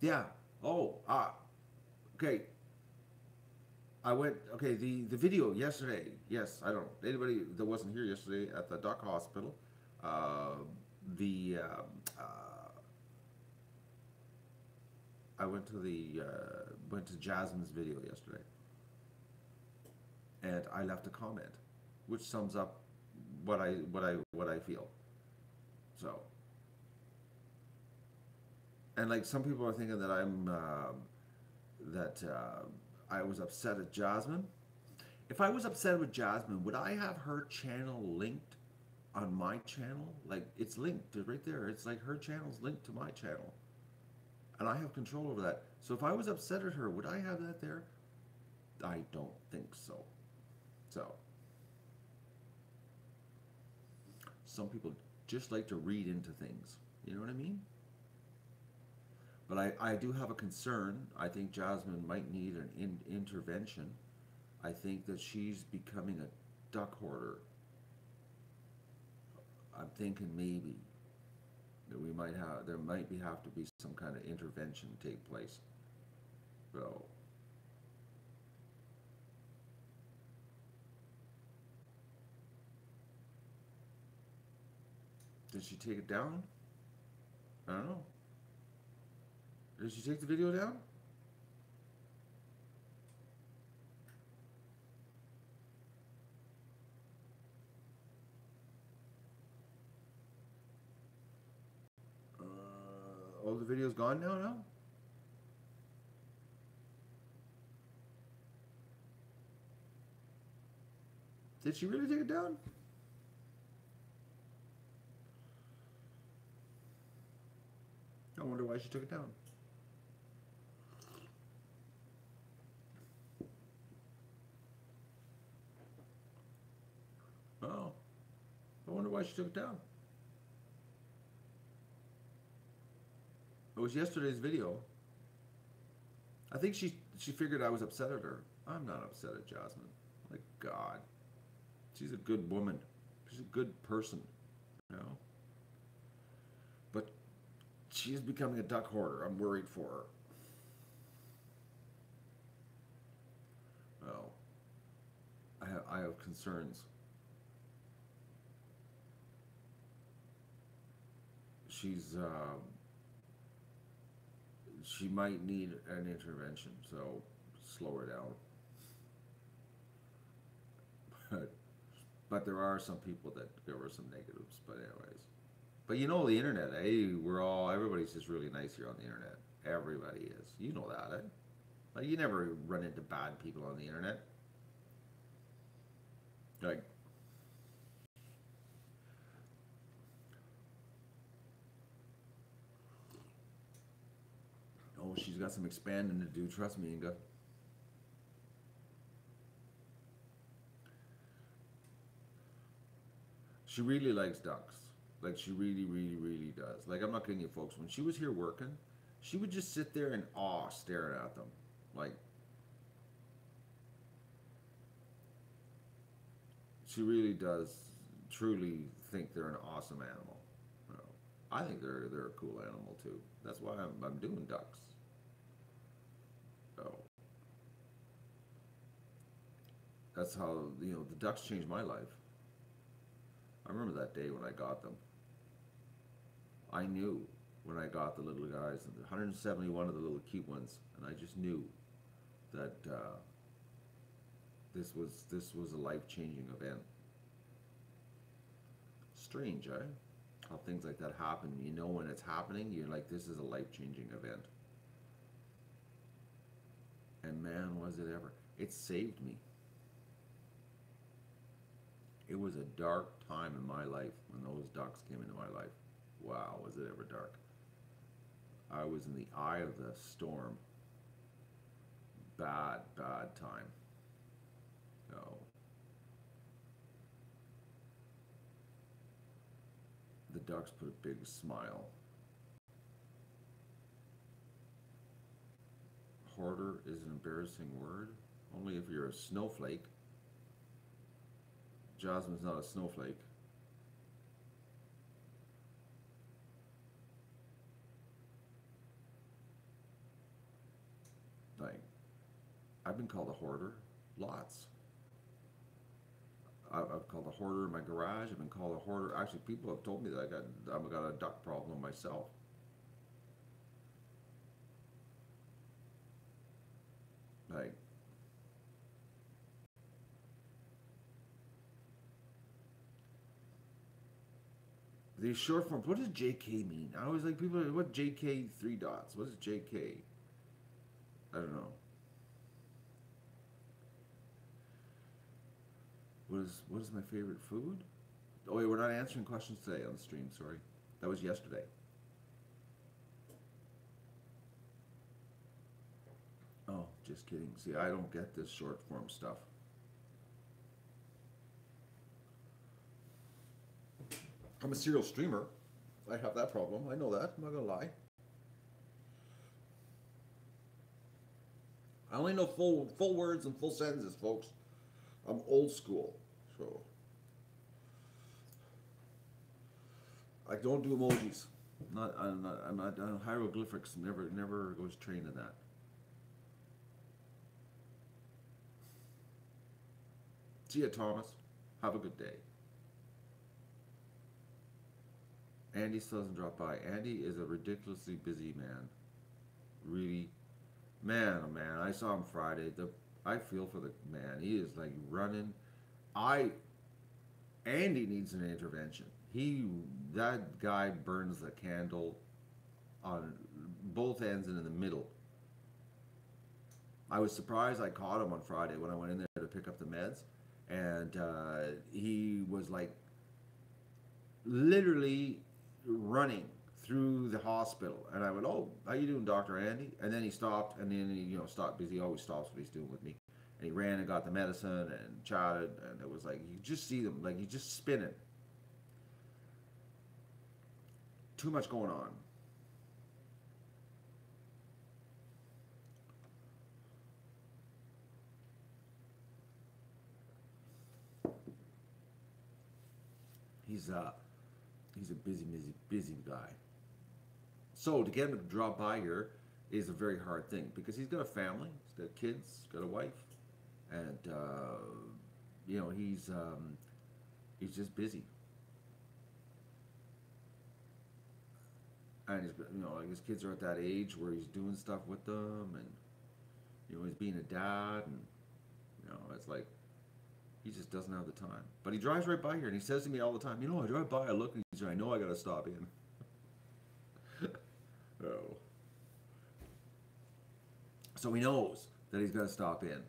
Yeah. Oh, okay. Okay, the video yesterday. Yes, I don't know. Anybody that wasn't here yesterday at the Duck Hospital, the, I went to Jasmine's video yesterday. And I left a comment, which sums up what I feel. So, and like some people are thinking that I was upset at Jasmine. If I was upset with Jasmine, would I have her channel linked on my channel? Like, it's linked right there. It's like her channel's linked to my channel, and I have control over that. So if I was upset at her, would I have that there? I don't think so. So, some people just like to read into things. You know what I mean? But I do have a concern. I think Jasmine might need an intervention. I think that she's becoming a duck hoarder. I'm thinking maybe that there might have to be some kind of intervention take place. So, Did she take it down? I don't know. Did she take the video down? Oh, the video's gone now? No? Did she really take it down? I wonder why she took it down. Oh, I wonder why she took it down. It was yesterday's video. I think she figured I was upset at her. I'm not upset at Jasmine. My God. She's a good woman. She's a good person, you know. But she is becoming a duck hoarder. I'm worried for her. Well, I have concerns. She's she might need an intervention, so slow her down. But there are some people that there were some negatives. But anyways, but you know the internet, everybody's just really nice here on the internet. Everybody is. You know that, eh? Like you never run into bad people on the internet. Like, oh, she's got some expanding to do. Trust me, Inga. She really likes ducks. Like she really, really, really does. Like I'm not kidding you, folks. When she was here working, she would just sit there in awe, staring at them. Like she really does, truly think they're an awesome animal. You know, I think they're a cool animal too. That's why I'm doing ducks. So that's how the ducks changed my life. I remember that day when I got them. I knew when I got the little guys, 171 of the little cute ones, and I just knew that this was a life-changing event. Strange, eh? How things like that happen. You know when it's happening, you're like, this is a life-changing event. And man, was it ever. It saved me. It was a dark time in my life when those ducks came into my life. Wow, was it ever dark. I was in the eye of the storm. Bad, bad time. No. The ducks put a big smile. Hoarder is an embarrassing word. Only if you're a snowflake. Jasmine's not a snowflake. Like, I've been called a hoarder. Lots. I've called a hoarder in my garage. I've been called a hoarder. Actually, people have told me that I've got a duck problem myself. Like, the short form. What does JK mean? I always like people. What JK three dots? What is JK? I don't know. What is my favorite food? Oh wait, we're not answering questions today on the stream. Sorry, that was yesterday. Oh, just kidding. See, I don't get this short form stuff. I'm a serial streamer. I have that problem. I know that. I'm not gonna lie. I only know full words and full sentences, folks. I'm old school, so I don't do emojis. I'm not hieroglyphics. Never was trained in that. See ya, Thomas. Have a good day. Andy still hasn't dropped by. Andy is a ridiculously busy man. Really, man, oh man. I saw him Friday. I feel for the man. He is like running. I Andy needs an intervention. That guy burns the candle on both ends and in the middle. I was surprised I caught him on Friday when I went in there to pick up the meds, and he was like literally running through the hospital. And I went, "Oh, how you doing, Doctor Andy?" And then he stopped, and then he stopped because he always stops what he's doing with me. And he ran and got the medicine and chatted, and it was like you just see them like he's just spinning. Too much going on. He's uh he's a busy guy. So to get him to drop by here is a very hard thing because he's got a family, he's got kids, he's got a wife, and he's just busy, and like his kids are at that age where he's doing stuff with them, and he's being a dad, and it's like he just doesn't have the time. But he drives right by here, and he says to me all the time, I drive by, I look, and I know I got to stop in. Oh. So he knows that he's got to stop in.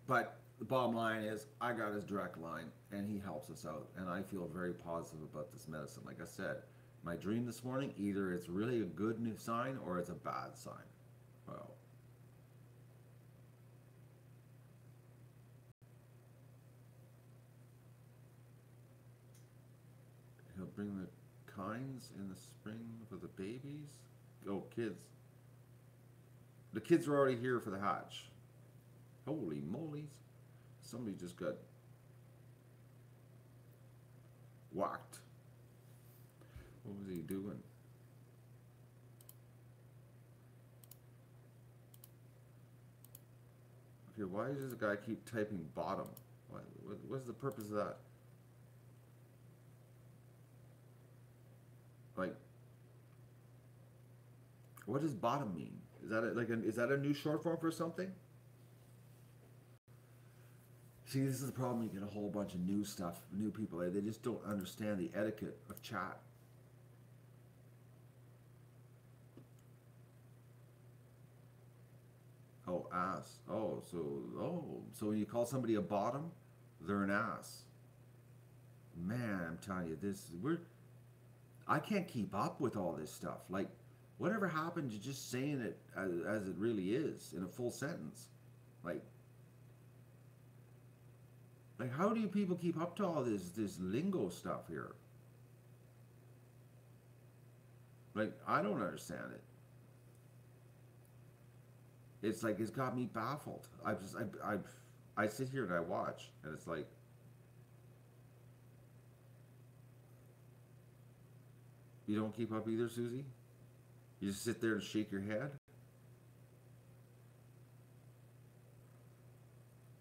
But the bottom line is, I got his direct line, and he helps us out, and I feel very positive about this medicine. Like I said, my dream this morning, either it's really a good new sign or it's a bad sign. Well, he'll bring the kinds in the spring for the babies. Oh, kids. The kids are already here for the hatch. Holy molies. Somebody just got whacked. What was he doing? Okay, why does this guy keep typing bottom? What's the purpose of that? Like, what does bottom mean? Is that is that a new short form for something? See, this is the problem. You get a whole bunch of new stuff, new people. They just don't understand the etiquette of chat. Oh, ass. So when you call somebody a bottom, they're an ass. Man, I'm telling you, I can't keep up with all this stuff. Like, whatever happened to just saying it as it really is in a full sentence? Like, how do you people keep up to all this lingo stuff here? Like, I don't understand it. It's like it's got me baffled. I sit here and I watch, and it's like, you don't keep up either, Susie. You just sit there and shake your head.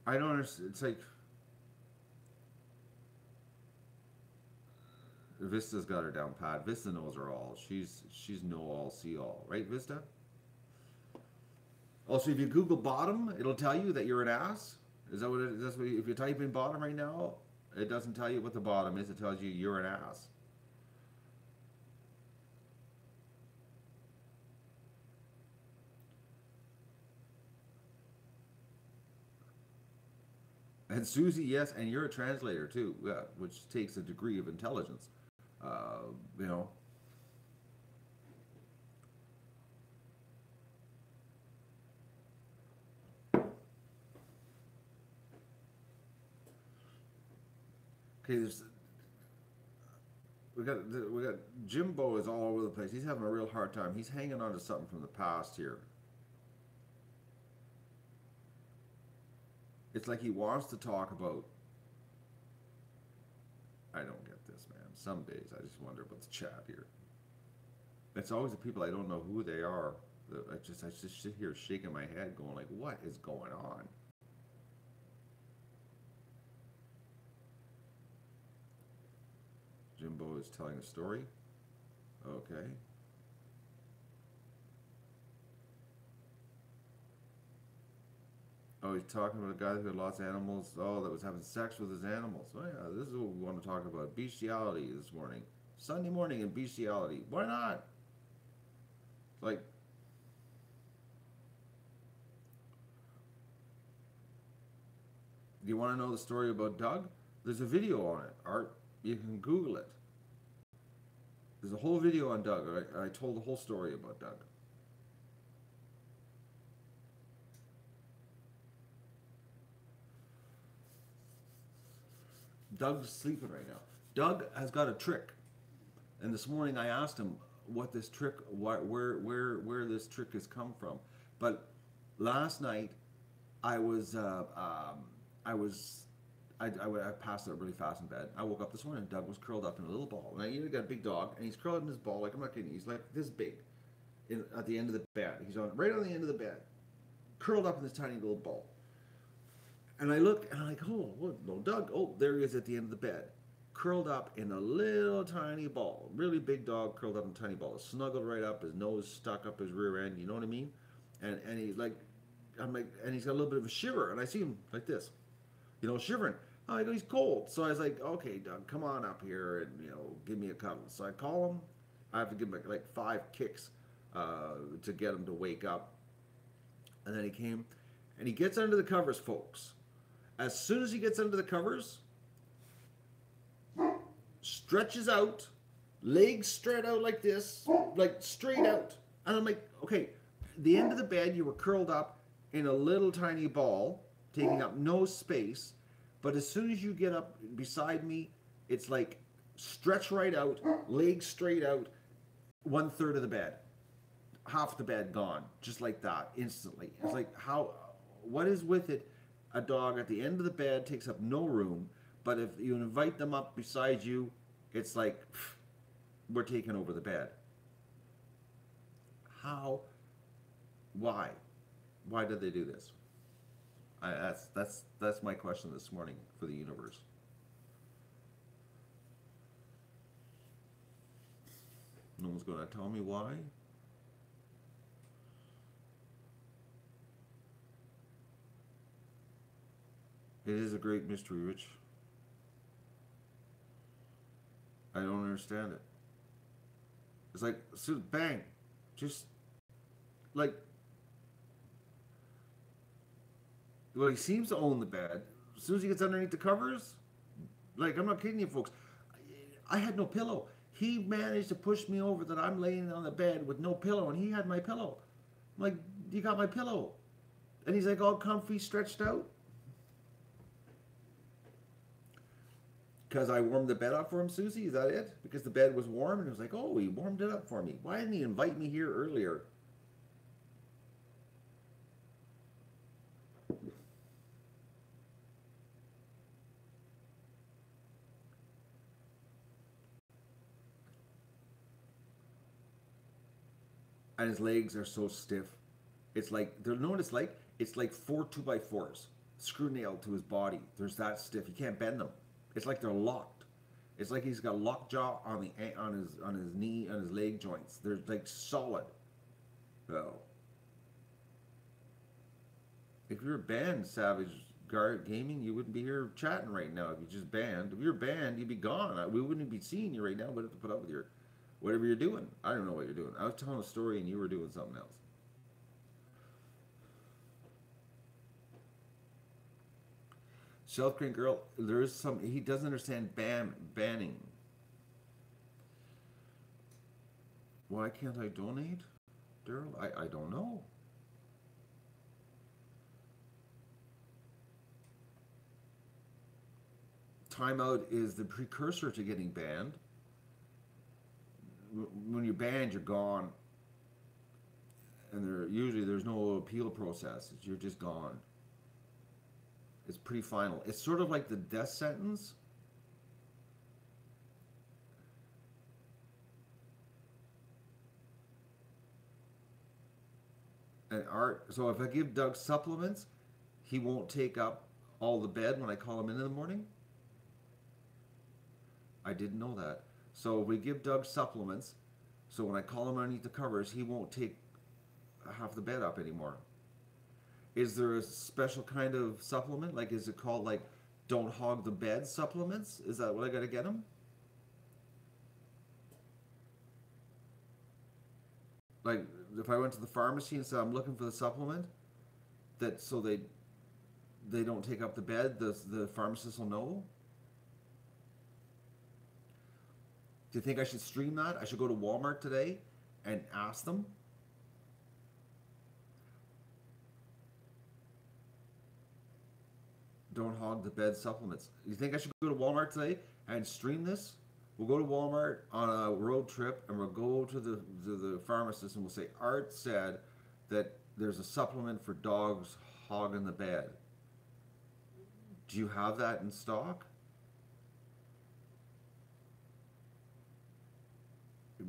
I don't understand. It's like Vista's got her down pat. Vista knows her all. She's know all, see all, right, Vista? Also, if you Google bottom, it'll tell you that you're an ass. Is that what it is? That's what if you type in bottom right now, it doesn't tell you what the bottom is. It tells you you're an ass. And Susie, yes, and you're a translator too, yeah, which takes a degree of intelligence. Uh, you know. Okay, we got Jimbo is all over the place. He's having a real hard time. He's hanging on to something from the past here. It's like he wants to talk about. I don't get this, man. Some days I just wonder about the chat here. It's always the people I don't know who they are. I just sit here shaking my head, going like, "What is going on?" Jimbo is telling a story. Okay. Oh, he's talking about a guy who had lost animals. Oh, that was having sex with his animals. Oh yeah, this is what we want to talk about. Bestiality this morning. Sunday morning and bestiality. Why not? Like, do you want to know the story about Doug? There's a video on it. Art, you can Google it. There's a whole video on Doug. I told the whole story about Doug. Doug's sleeping right now. Doug has got a trick, and this morning I asked him what this trick, where this trick has come from. But last night I was, I was, I passed out really fast in bed. I woke up this morning. Doug was curled up in a little ball. Now you got a big dog, and he's curled up in his ball. Like I'm not kidding. He's like this big, at the end of the bed. He's right on the end of the bed, curled up in this tiny little ball. And I look and I'm like, oh, what? No, Doug. Oh, there he is at the end of the bed, curled up in a little tiny ball. Really big dog curled up in a tiny ball, snuggled right up, his nose stuck up his rear end. You know what I mean? And he's like, I'm like, and he's got a little bit of a shiver, and I see him like this, shivering. I go, he's cold. So I was like, okay, Doug, come on up here and give me a cuddle. So I call him. I have to give him like 5 kicks to get him to wake up. And then he came, and he gets under the covers, folks. As soon as he gets under the covers, stretches out, legs straight out like this, like straight out. And I'm like, okay, the end of the bed, you were curled up in a little tiny ball, taking up no space. But as soon as you get up beside me, it's like stretch right out, legs straight out, 1/3 of the bed, half the bed gone, just like that, instantly. It's like, what is with it? A dog at the end of the bed takes up no room, but if you invite them up beside you, it's like, we're taking over the bed. How? Why? Why did they do this? That's my question this morning for the universe. No one's going to tell me why. It is a great mystery, Rich. I don't understand it. It's like, bang, just like, well, he seems to own the bed. As soon as he gets underneath the covers, like, I'm not kidding you, folks. I had no pillow. He managed to push me over that I'm laying on the bed with no pillow, and he had my pillow. I'm like, you got my pillow? And he's like all comfy, stretched out. Because I warmed the bed up for him, Susie? Is that it? Because the bed was warm, and it was like, oh, he warmed it up for me. Why didn't he invite me here earlier? And his legs are so stiff. It's like, you know what it's like? It's like 4 2x4s screw nailed to his body. There's that stiff. You can't bend them. It's like they're locked. It's like he's got lockjaw on his knee, on his leg joints. They're like solid. So, if you're banned, Savage Gaming, you wouldn't be here chatting right now. If you just banned, if you're banned, you'd be gone. We wouldn't be seeing you right now. We'd have to put up with your whatever you're doing. I don't know what you're doing. I was telling a story and you were doing something else. Shelf Green Girl, there is some, he doesn't understand banning. Why can't I donate, Daryl? I don't know. Timeout is the precursor to getting banned. When you're banned, you're gone. And usually there's no appeal process. You're just gone. It's pretty final. It's sort of like the death sentence. And Art, so if I give Doug supplements, he won't take up all the bed when I call him in the morning? I didn't know that. So if we give Doug supplements, so when I call him underneath the covers, he won't take half the bed up anymore. Is there a special kind of supplement? Like, is it called, like, don't hog the bed supplements? Is that what I gotta get him? Like, if I went to the pharmacy and said I'm looking for the supplement, that so they don't take up the bed, the pharmacist will know? Do you think I should stream that? I should go to Walmart today and ask them? Don't hog the bed supplements. You think I should go to Walmart today and stream this? We'll go to Walmart on a road trip and we'll go to the pharmacist and we'll say, Art said that there's a supplement for dogs hogging the bed. Do you have that in stock?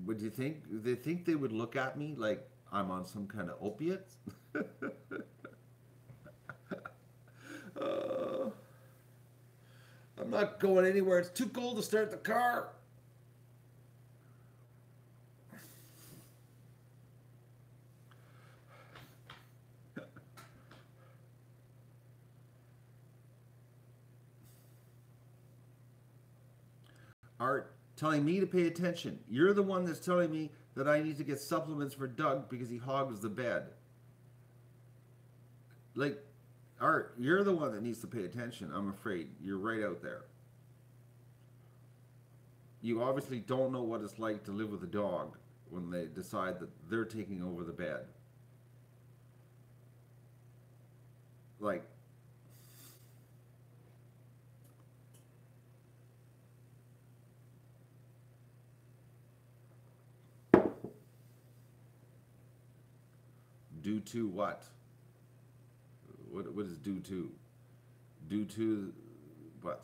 Would you think they think they would look at me like I'm on some kind of opiate? uh, I'm not going anywhere. It's too cold to start the car. Art telling me to pay attention. You're the one that's telling me that I need to get supplements for Doug because he hogs the bed. Like, Art, you're the one that needs to pay attention, I'm afraid. You're right out there. You obviously don't know what it's like to live with a dog when they decide that they're taking over the bed. Like, due to what? What is due to? Due to what?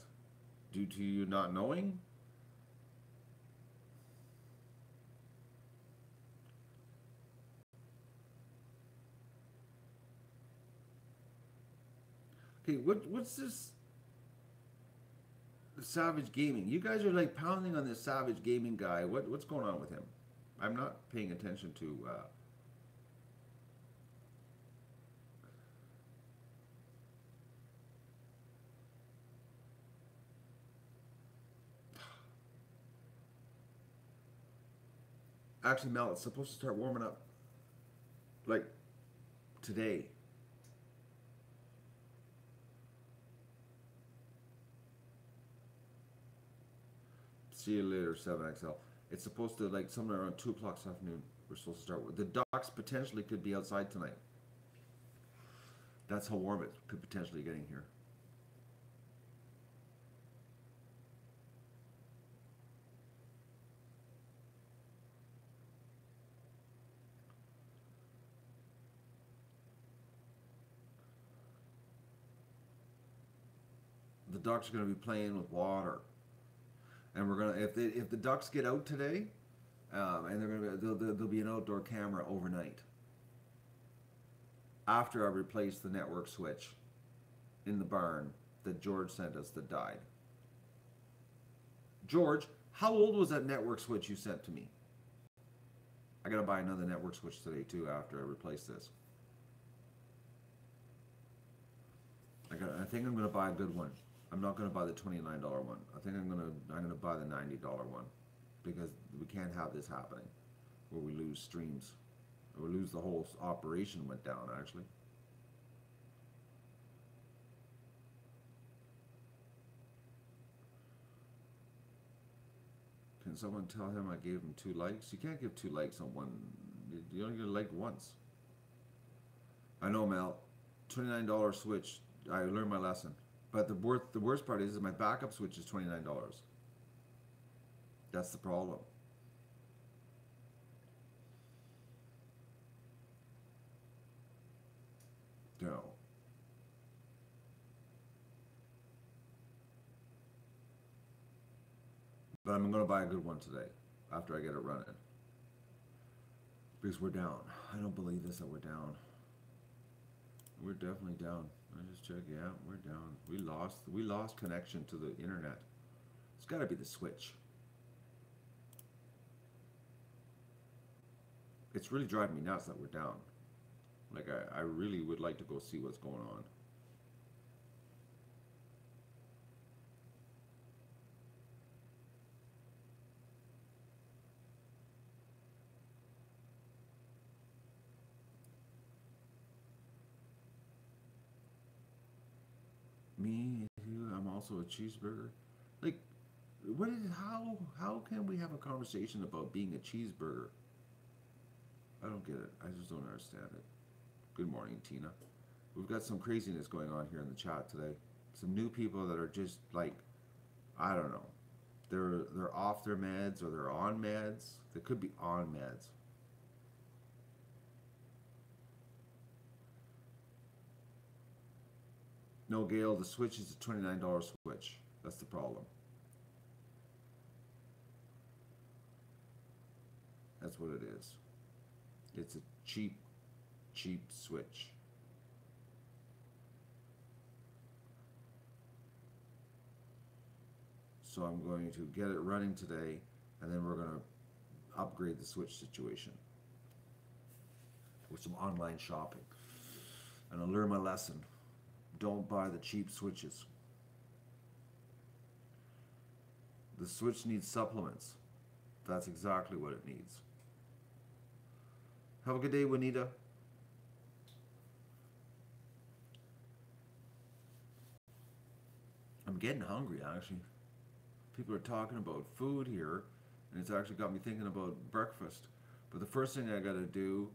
Due to you not knowing? Okay, what's this Savage Gaming? You guys are like pounding on this Savage Gaming guy. What's going on with him? I'm not paying attention to. Actually, Mel, it's supposed to start warming up like today. See you later, 7XL. It's supposed to, like, somewhere around 2 o'clock this afternoon, we're supposed to start. The ducks potentially could be outside tonight. That's how warm it could potentially getting here. The ducks are going to be playing with water. And we're gonna if the ducks get out today, and there'll be an outdoor camera overnight. After I replace the network switch in the barn that George sent us that died. George, how old was that network switch you sent to me? I gotta buy another network switch today too after I replace this. I think I'm gonna buy a good one. I'm not gonna buy the $29 one. I think I'm gonna buy the $90 one because we can't have this happening where we lose streams or we lose the whole operation went down actually. Can someone tell him I gave him 2 likes? You can't give 2 likes on one. You only get a like once. I know, Mel. $29 switch. I learned my lesson. But the worst part is my backup switch is $29. That's the problem. No. But I'm going to buy a good one today after I get it running. Because we're down. I don't believe this that we're down. We're definitely down. I just checked. Yeah, we're down. We lost connection to the internet. It's got to be the switch. It's really driving me nuts that we're down. Like I really would like to go see what's going on. Me, you, I'm also a cheeseburger. Like, what is how can we have a conversation about being a cheeseburger? I don't get it. I just don't understand it. Good morning, Tina. We've got some craziness going on here in the chat today. Some new people that are just like, I don't know. They're off their meds or they're on meds. They could be on meds. No, Gail, the Switch is a $29 Switch. That's the problem. That's what it is. It's a cheap Switch. So I'm going to get it running today, and then we're going to upgrade the Switch situation with some online shopping. And I'll learn my lesson. Don't buy the cheap Switches. The Switch needs supplements. That's exactly what it needs. Have a good day, Juanita. I'm getting hungry, actually. People are talking about food here, and it's actually got me thinking about breakfast. But the first thing I gotta do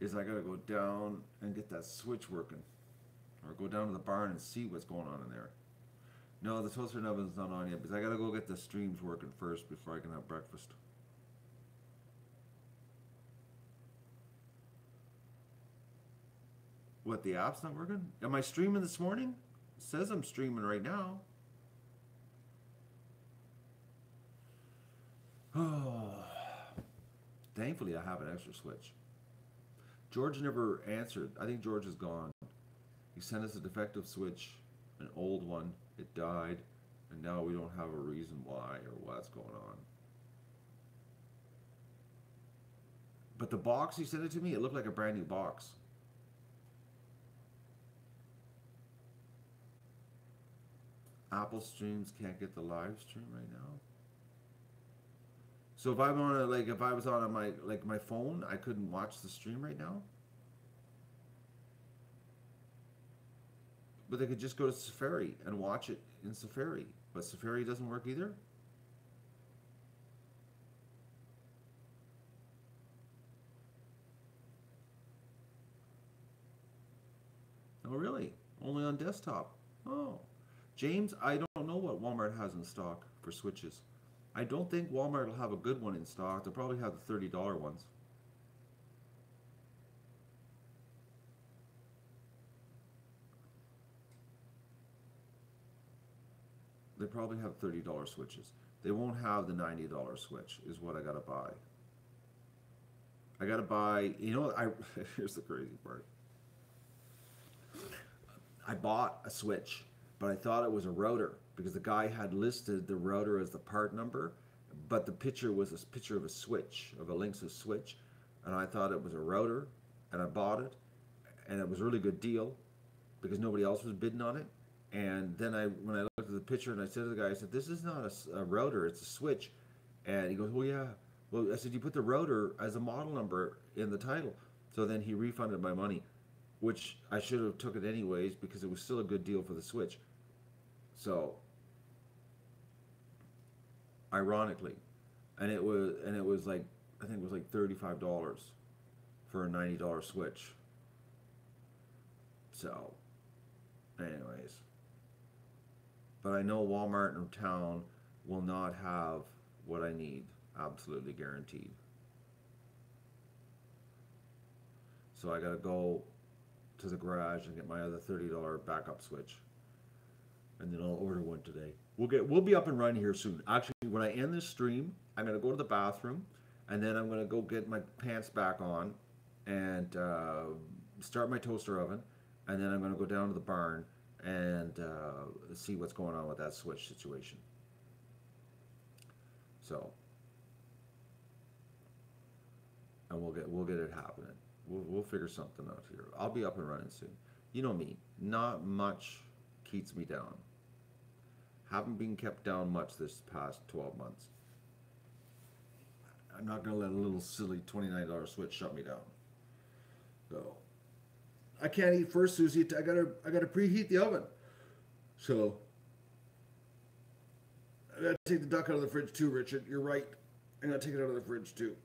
is I gotta go down and get that Switch working. Or go down to the barn and see what's going on in there. No, the toaster and oven's not on yet because I gotta go get the streams working first before I can have breakfast. What, the app's not working? Am I streaming this morning? It says I'm streaming right now. Oh, thankfully I have an extra Switch. George never answered. I think George is gone. He sent us a defective Switch, an old one. It died, and now we don't have a reason why or what's going on. But the box he sent it to me, it looked like a brand new box. Apple streams can't get the live stream right now. So if I'm on a, like if I was on my phone, I couldn't watch the stream right now. But they could just go to Safari and watch it in Safari. But Safari doesn't work either. Oh really? Only on desktop. Oh. James, I don't know what Walmart has in stock for Switches. I don't think Walmart will have a good one in stock. They'll probably have the $30 ones. They probably have $30 Switches. They won't have the $90 Switch is what I gotta buy. I gotta buy, you know, here's the crazy part. I bought a Switch, but I thought it was a router because the guy had listed the router as the part number, but the picture was a picture of a switch, of a Linksys switch, and I thought it was a router, and I bought it, and it was a really good deal because nobody else was bidding on it. And then when I looked at the picture and I said to the guy, I said, "This is not a router, it's a switch." And he goes, "Well, yeah." Well, I said, "You put the router as a model number in the title." So then he refunded my money, which I should have took it anyways because it was still a good deal for the switch. So, ironically, and it was like, I think it was like $35 for a $90 switch. So, anyways, but I know Walmart in town will not have what I need, absolutely guaranteed. So I gotta go to the garage and get my other $30 backup switch, and then I'll order one today. We'll be up and running here soon. Actually, when I end this stream, I'm gonna go to the bathroom, and then I'm gonna go get my pants back on, and start my toaster oven, and then I'm going to go down to the barn and see what's going on with that switch situation. So, and we'll get it happening. We'll figure something out here. I'll be up and running soon. You know me, not much keeps me down. Haven't been kept down much this past 12 months. I'm not going to let a little silly $29 switch shut me down. So, I can't eat first, Susie. I gotta preheat the oven. So, I gotta take the duck out of the fridge too, Richard. You're right. I gotta take it out of the fridge too.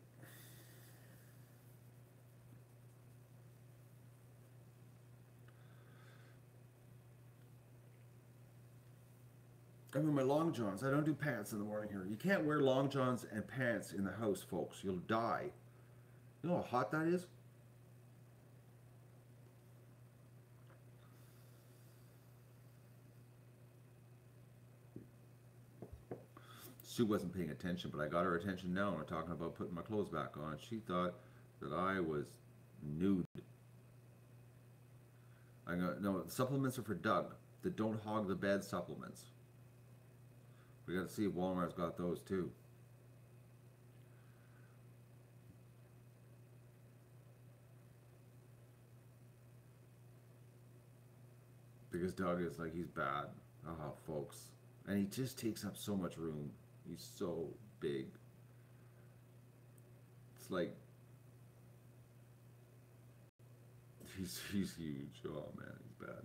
I wear my long johns. I don't do pants in the morning here. You can't wear long johns and pants in the house, folks. You'll die. You know how hot that is? Sue wasn't paying attention, but I got her attention now. And I'm talking about putting my clothes back on. She thought that I was nude. I go, no, supplements are for Doug. The don't hog the bed supplements. We got to see if Walmart's got those too. Because Doug is like, he's bad. Oh, folks. And he just takes up so much room. He's so big. It's like, he's huge. Oh man, he's bad.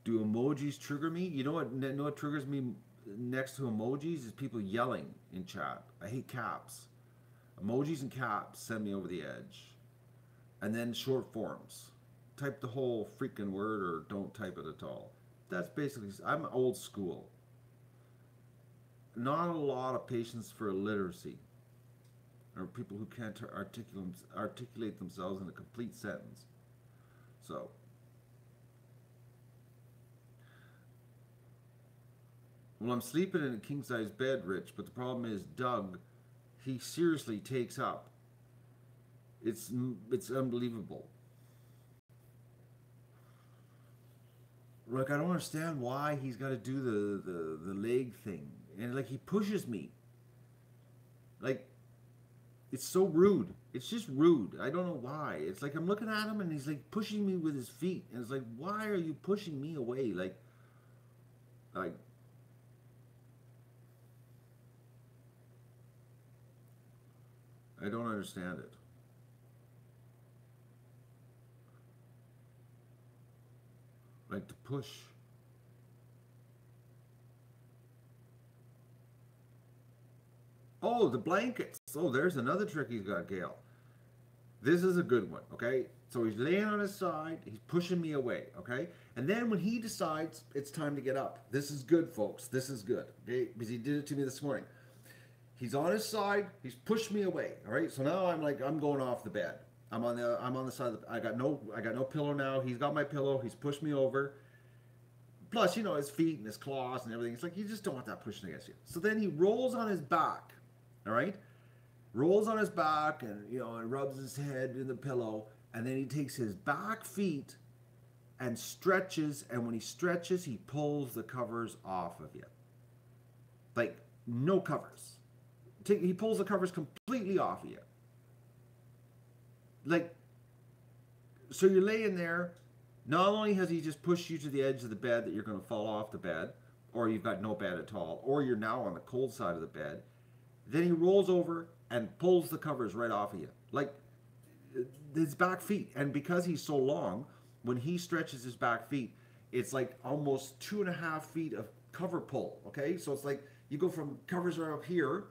Do emojis trigger me? You know what triggers me next to emojis is people yelling in chat. I hate caps. Emojis and caps send me over the edge. And then short forms. Type the whole freaking word or don't type it at all. That's basically, I'm old school. Not a lot of patience for illiteracy. Or people who can't articulate themselves in a complete sentence. So. Well, I'm sleeping in a king-size bed, Rich, but the problem is Doug, he seriously takes up. It's unbelievable. Like, I don't understand why he's got to do the leg thing. And, like, he pushes me. Like, it's so rude. It's just rude. I don't know why. It's like I'm looking at him and he's, like, pushing me with his feet. And it's like, why are you pushing me away? Like, I don't understand it. Like to push. Oh, the blankets. Oh, there's another trick he's got, Gail. This is a good one, okay? So he's laying on his side. He's pushing me away, okay? And then when he decides it's time to get up. This is good, folks. This is good, okay? Because he did it to me this morning. He's on his side. He's pushed me away. All right. So now I'm going off the bed. I'm on the side of the. I got no pillow now. He's got my pillow. He's pushed me over. Plus, you know, his feet and his claws and everything. It's like you just don't want that pushing against you. So then he rolls on his back. All right. Rolls on his back and and rubs his head in the pillow. And then he takes his back feet and stretches. And when he stretches, he pulls the covers off of you. Like no covers. He pulls the covers completely off of you. Like, so you're laying there. Not only has he just pushed you to the edge of the bed that you're going to fall off the bed, or you've got no bed at all, or you're now on the cold side of the bed, then he rolls over and pulls the covers right off of you. Like, his back feet. And because he's so long, when he stretches his back feet, it's like almost 2.5 feet of cover pull, okay? So it's like you go from covers are up here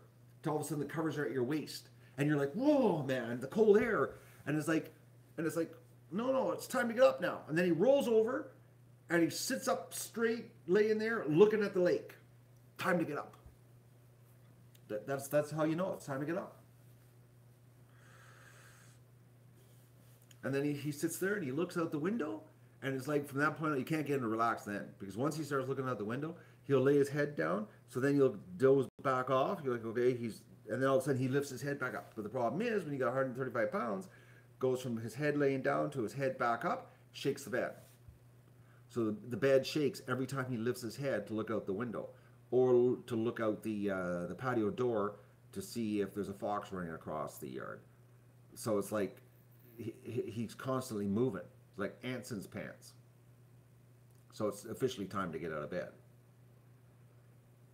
to all of a sudden the covers are at your waist. And you're like, whoa, man, the cold air. And it's like, no, it's time to get up now. And then he rolls over and he sits up straight, laying there, looking at the lake. Time to get up. That's how you know it's time to get up. And then he sits there and he looks out the window. And it's like, from that point on, you can't get him to relax then. Because once he starts looking out the window, he'll lay his head down. So then you'll doze back off. You're like, okay, and then all of a sudden he lifts his head back up. But the problem is, when you got 135 pounds, goes from his head laying down to his head back up, shakes the bed. So the bed shakes every time he lifts his head to look out the window, or to look out the patio door to see if there's a fox running across the yard. So it's like he's constantly moving, it's like ants in his pants. So it's officially time to get out of bed.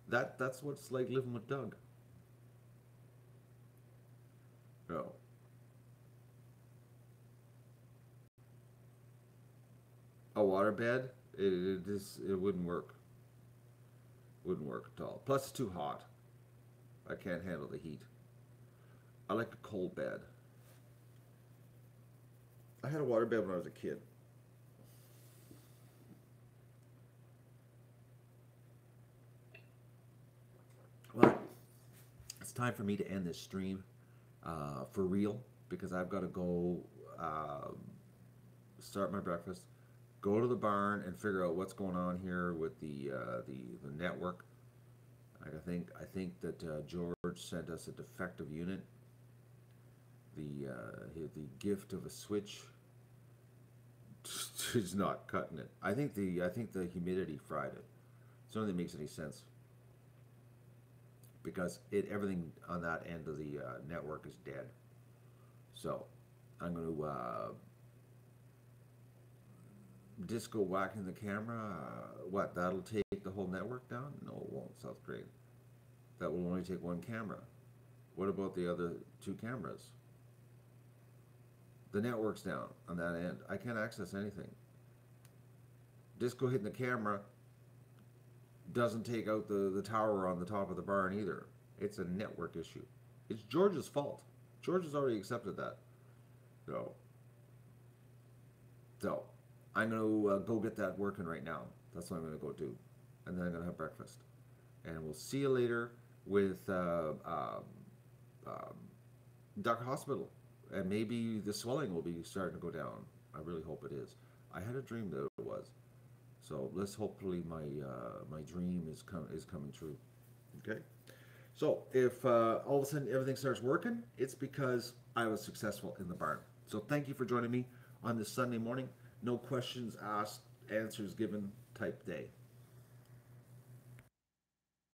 That's what it's like living with Doug. No. A water bed, it wouldn't work. Wouldn't work at all. Plus, it's too hot. I can't handle the heat. I like a cold bed. I had a water bed when I was a kid. Well, it's time for me to end this stream for real because I've got to go start my breakfast, go to the barn and figure out what's going on here with the network. I think that George sent us a defective unit. The gift of a switch is not cutting it. I think the humidity fried it. It's the only thing that makes any sense because everything on that end of the network is dead. So I'm going to disco whacking the camera. What? That'll take the whole network down? No, it won't. South Korea. That will only take one camera. What about the other two cameras? The network's down on that end. I can't access anything. Disco hitting the camera doesn't take out the tower on the top of the barn either. It's a network issue. It's George's fault. George has already accepted that. So I'm going to go get that working right now. That's what I'm going to go do. And then I'm going to have breakfast. And we'll see you later with Duck Hospital. And maybe the swelling will be starting to go down. I really hope it is. I had a dream that it was. So let's hopefully my dream is coming true. Okay. So if all of a sudden everything starts working, it's because I was successful in the barn. So thank you for joining me on this Sunday morning. No questions asked, answers given type day.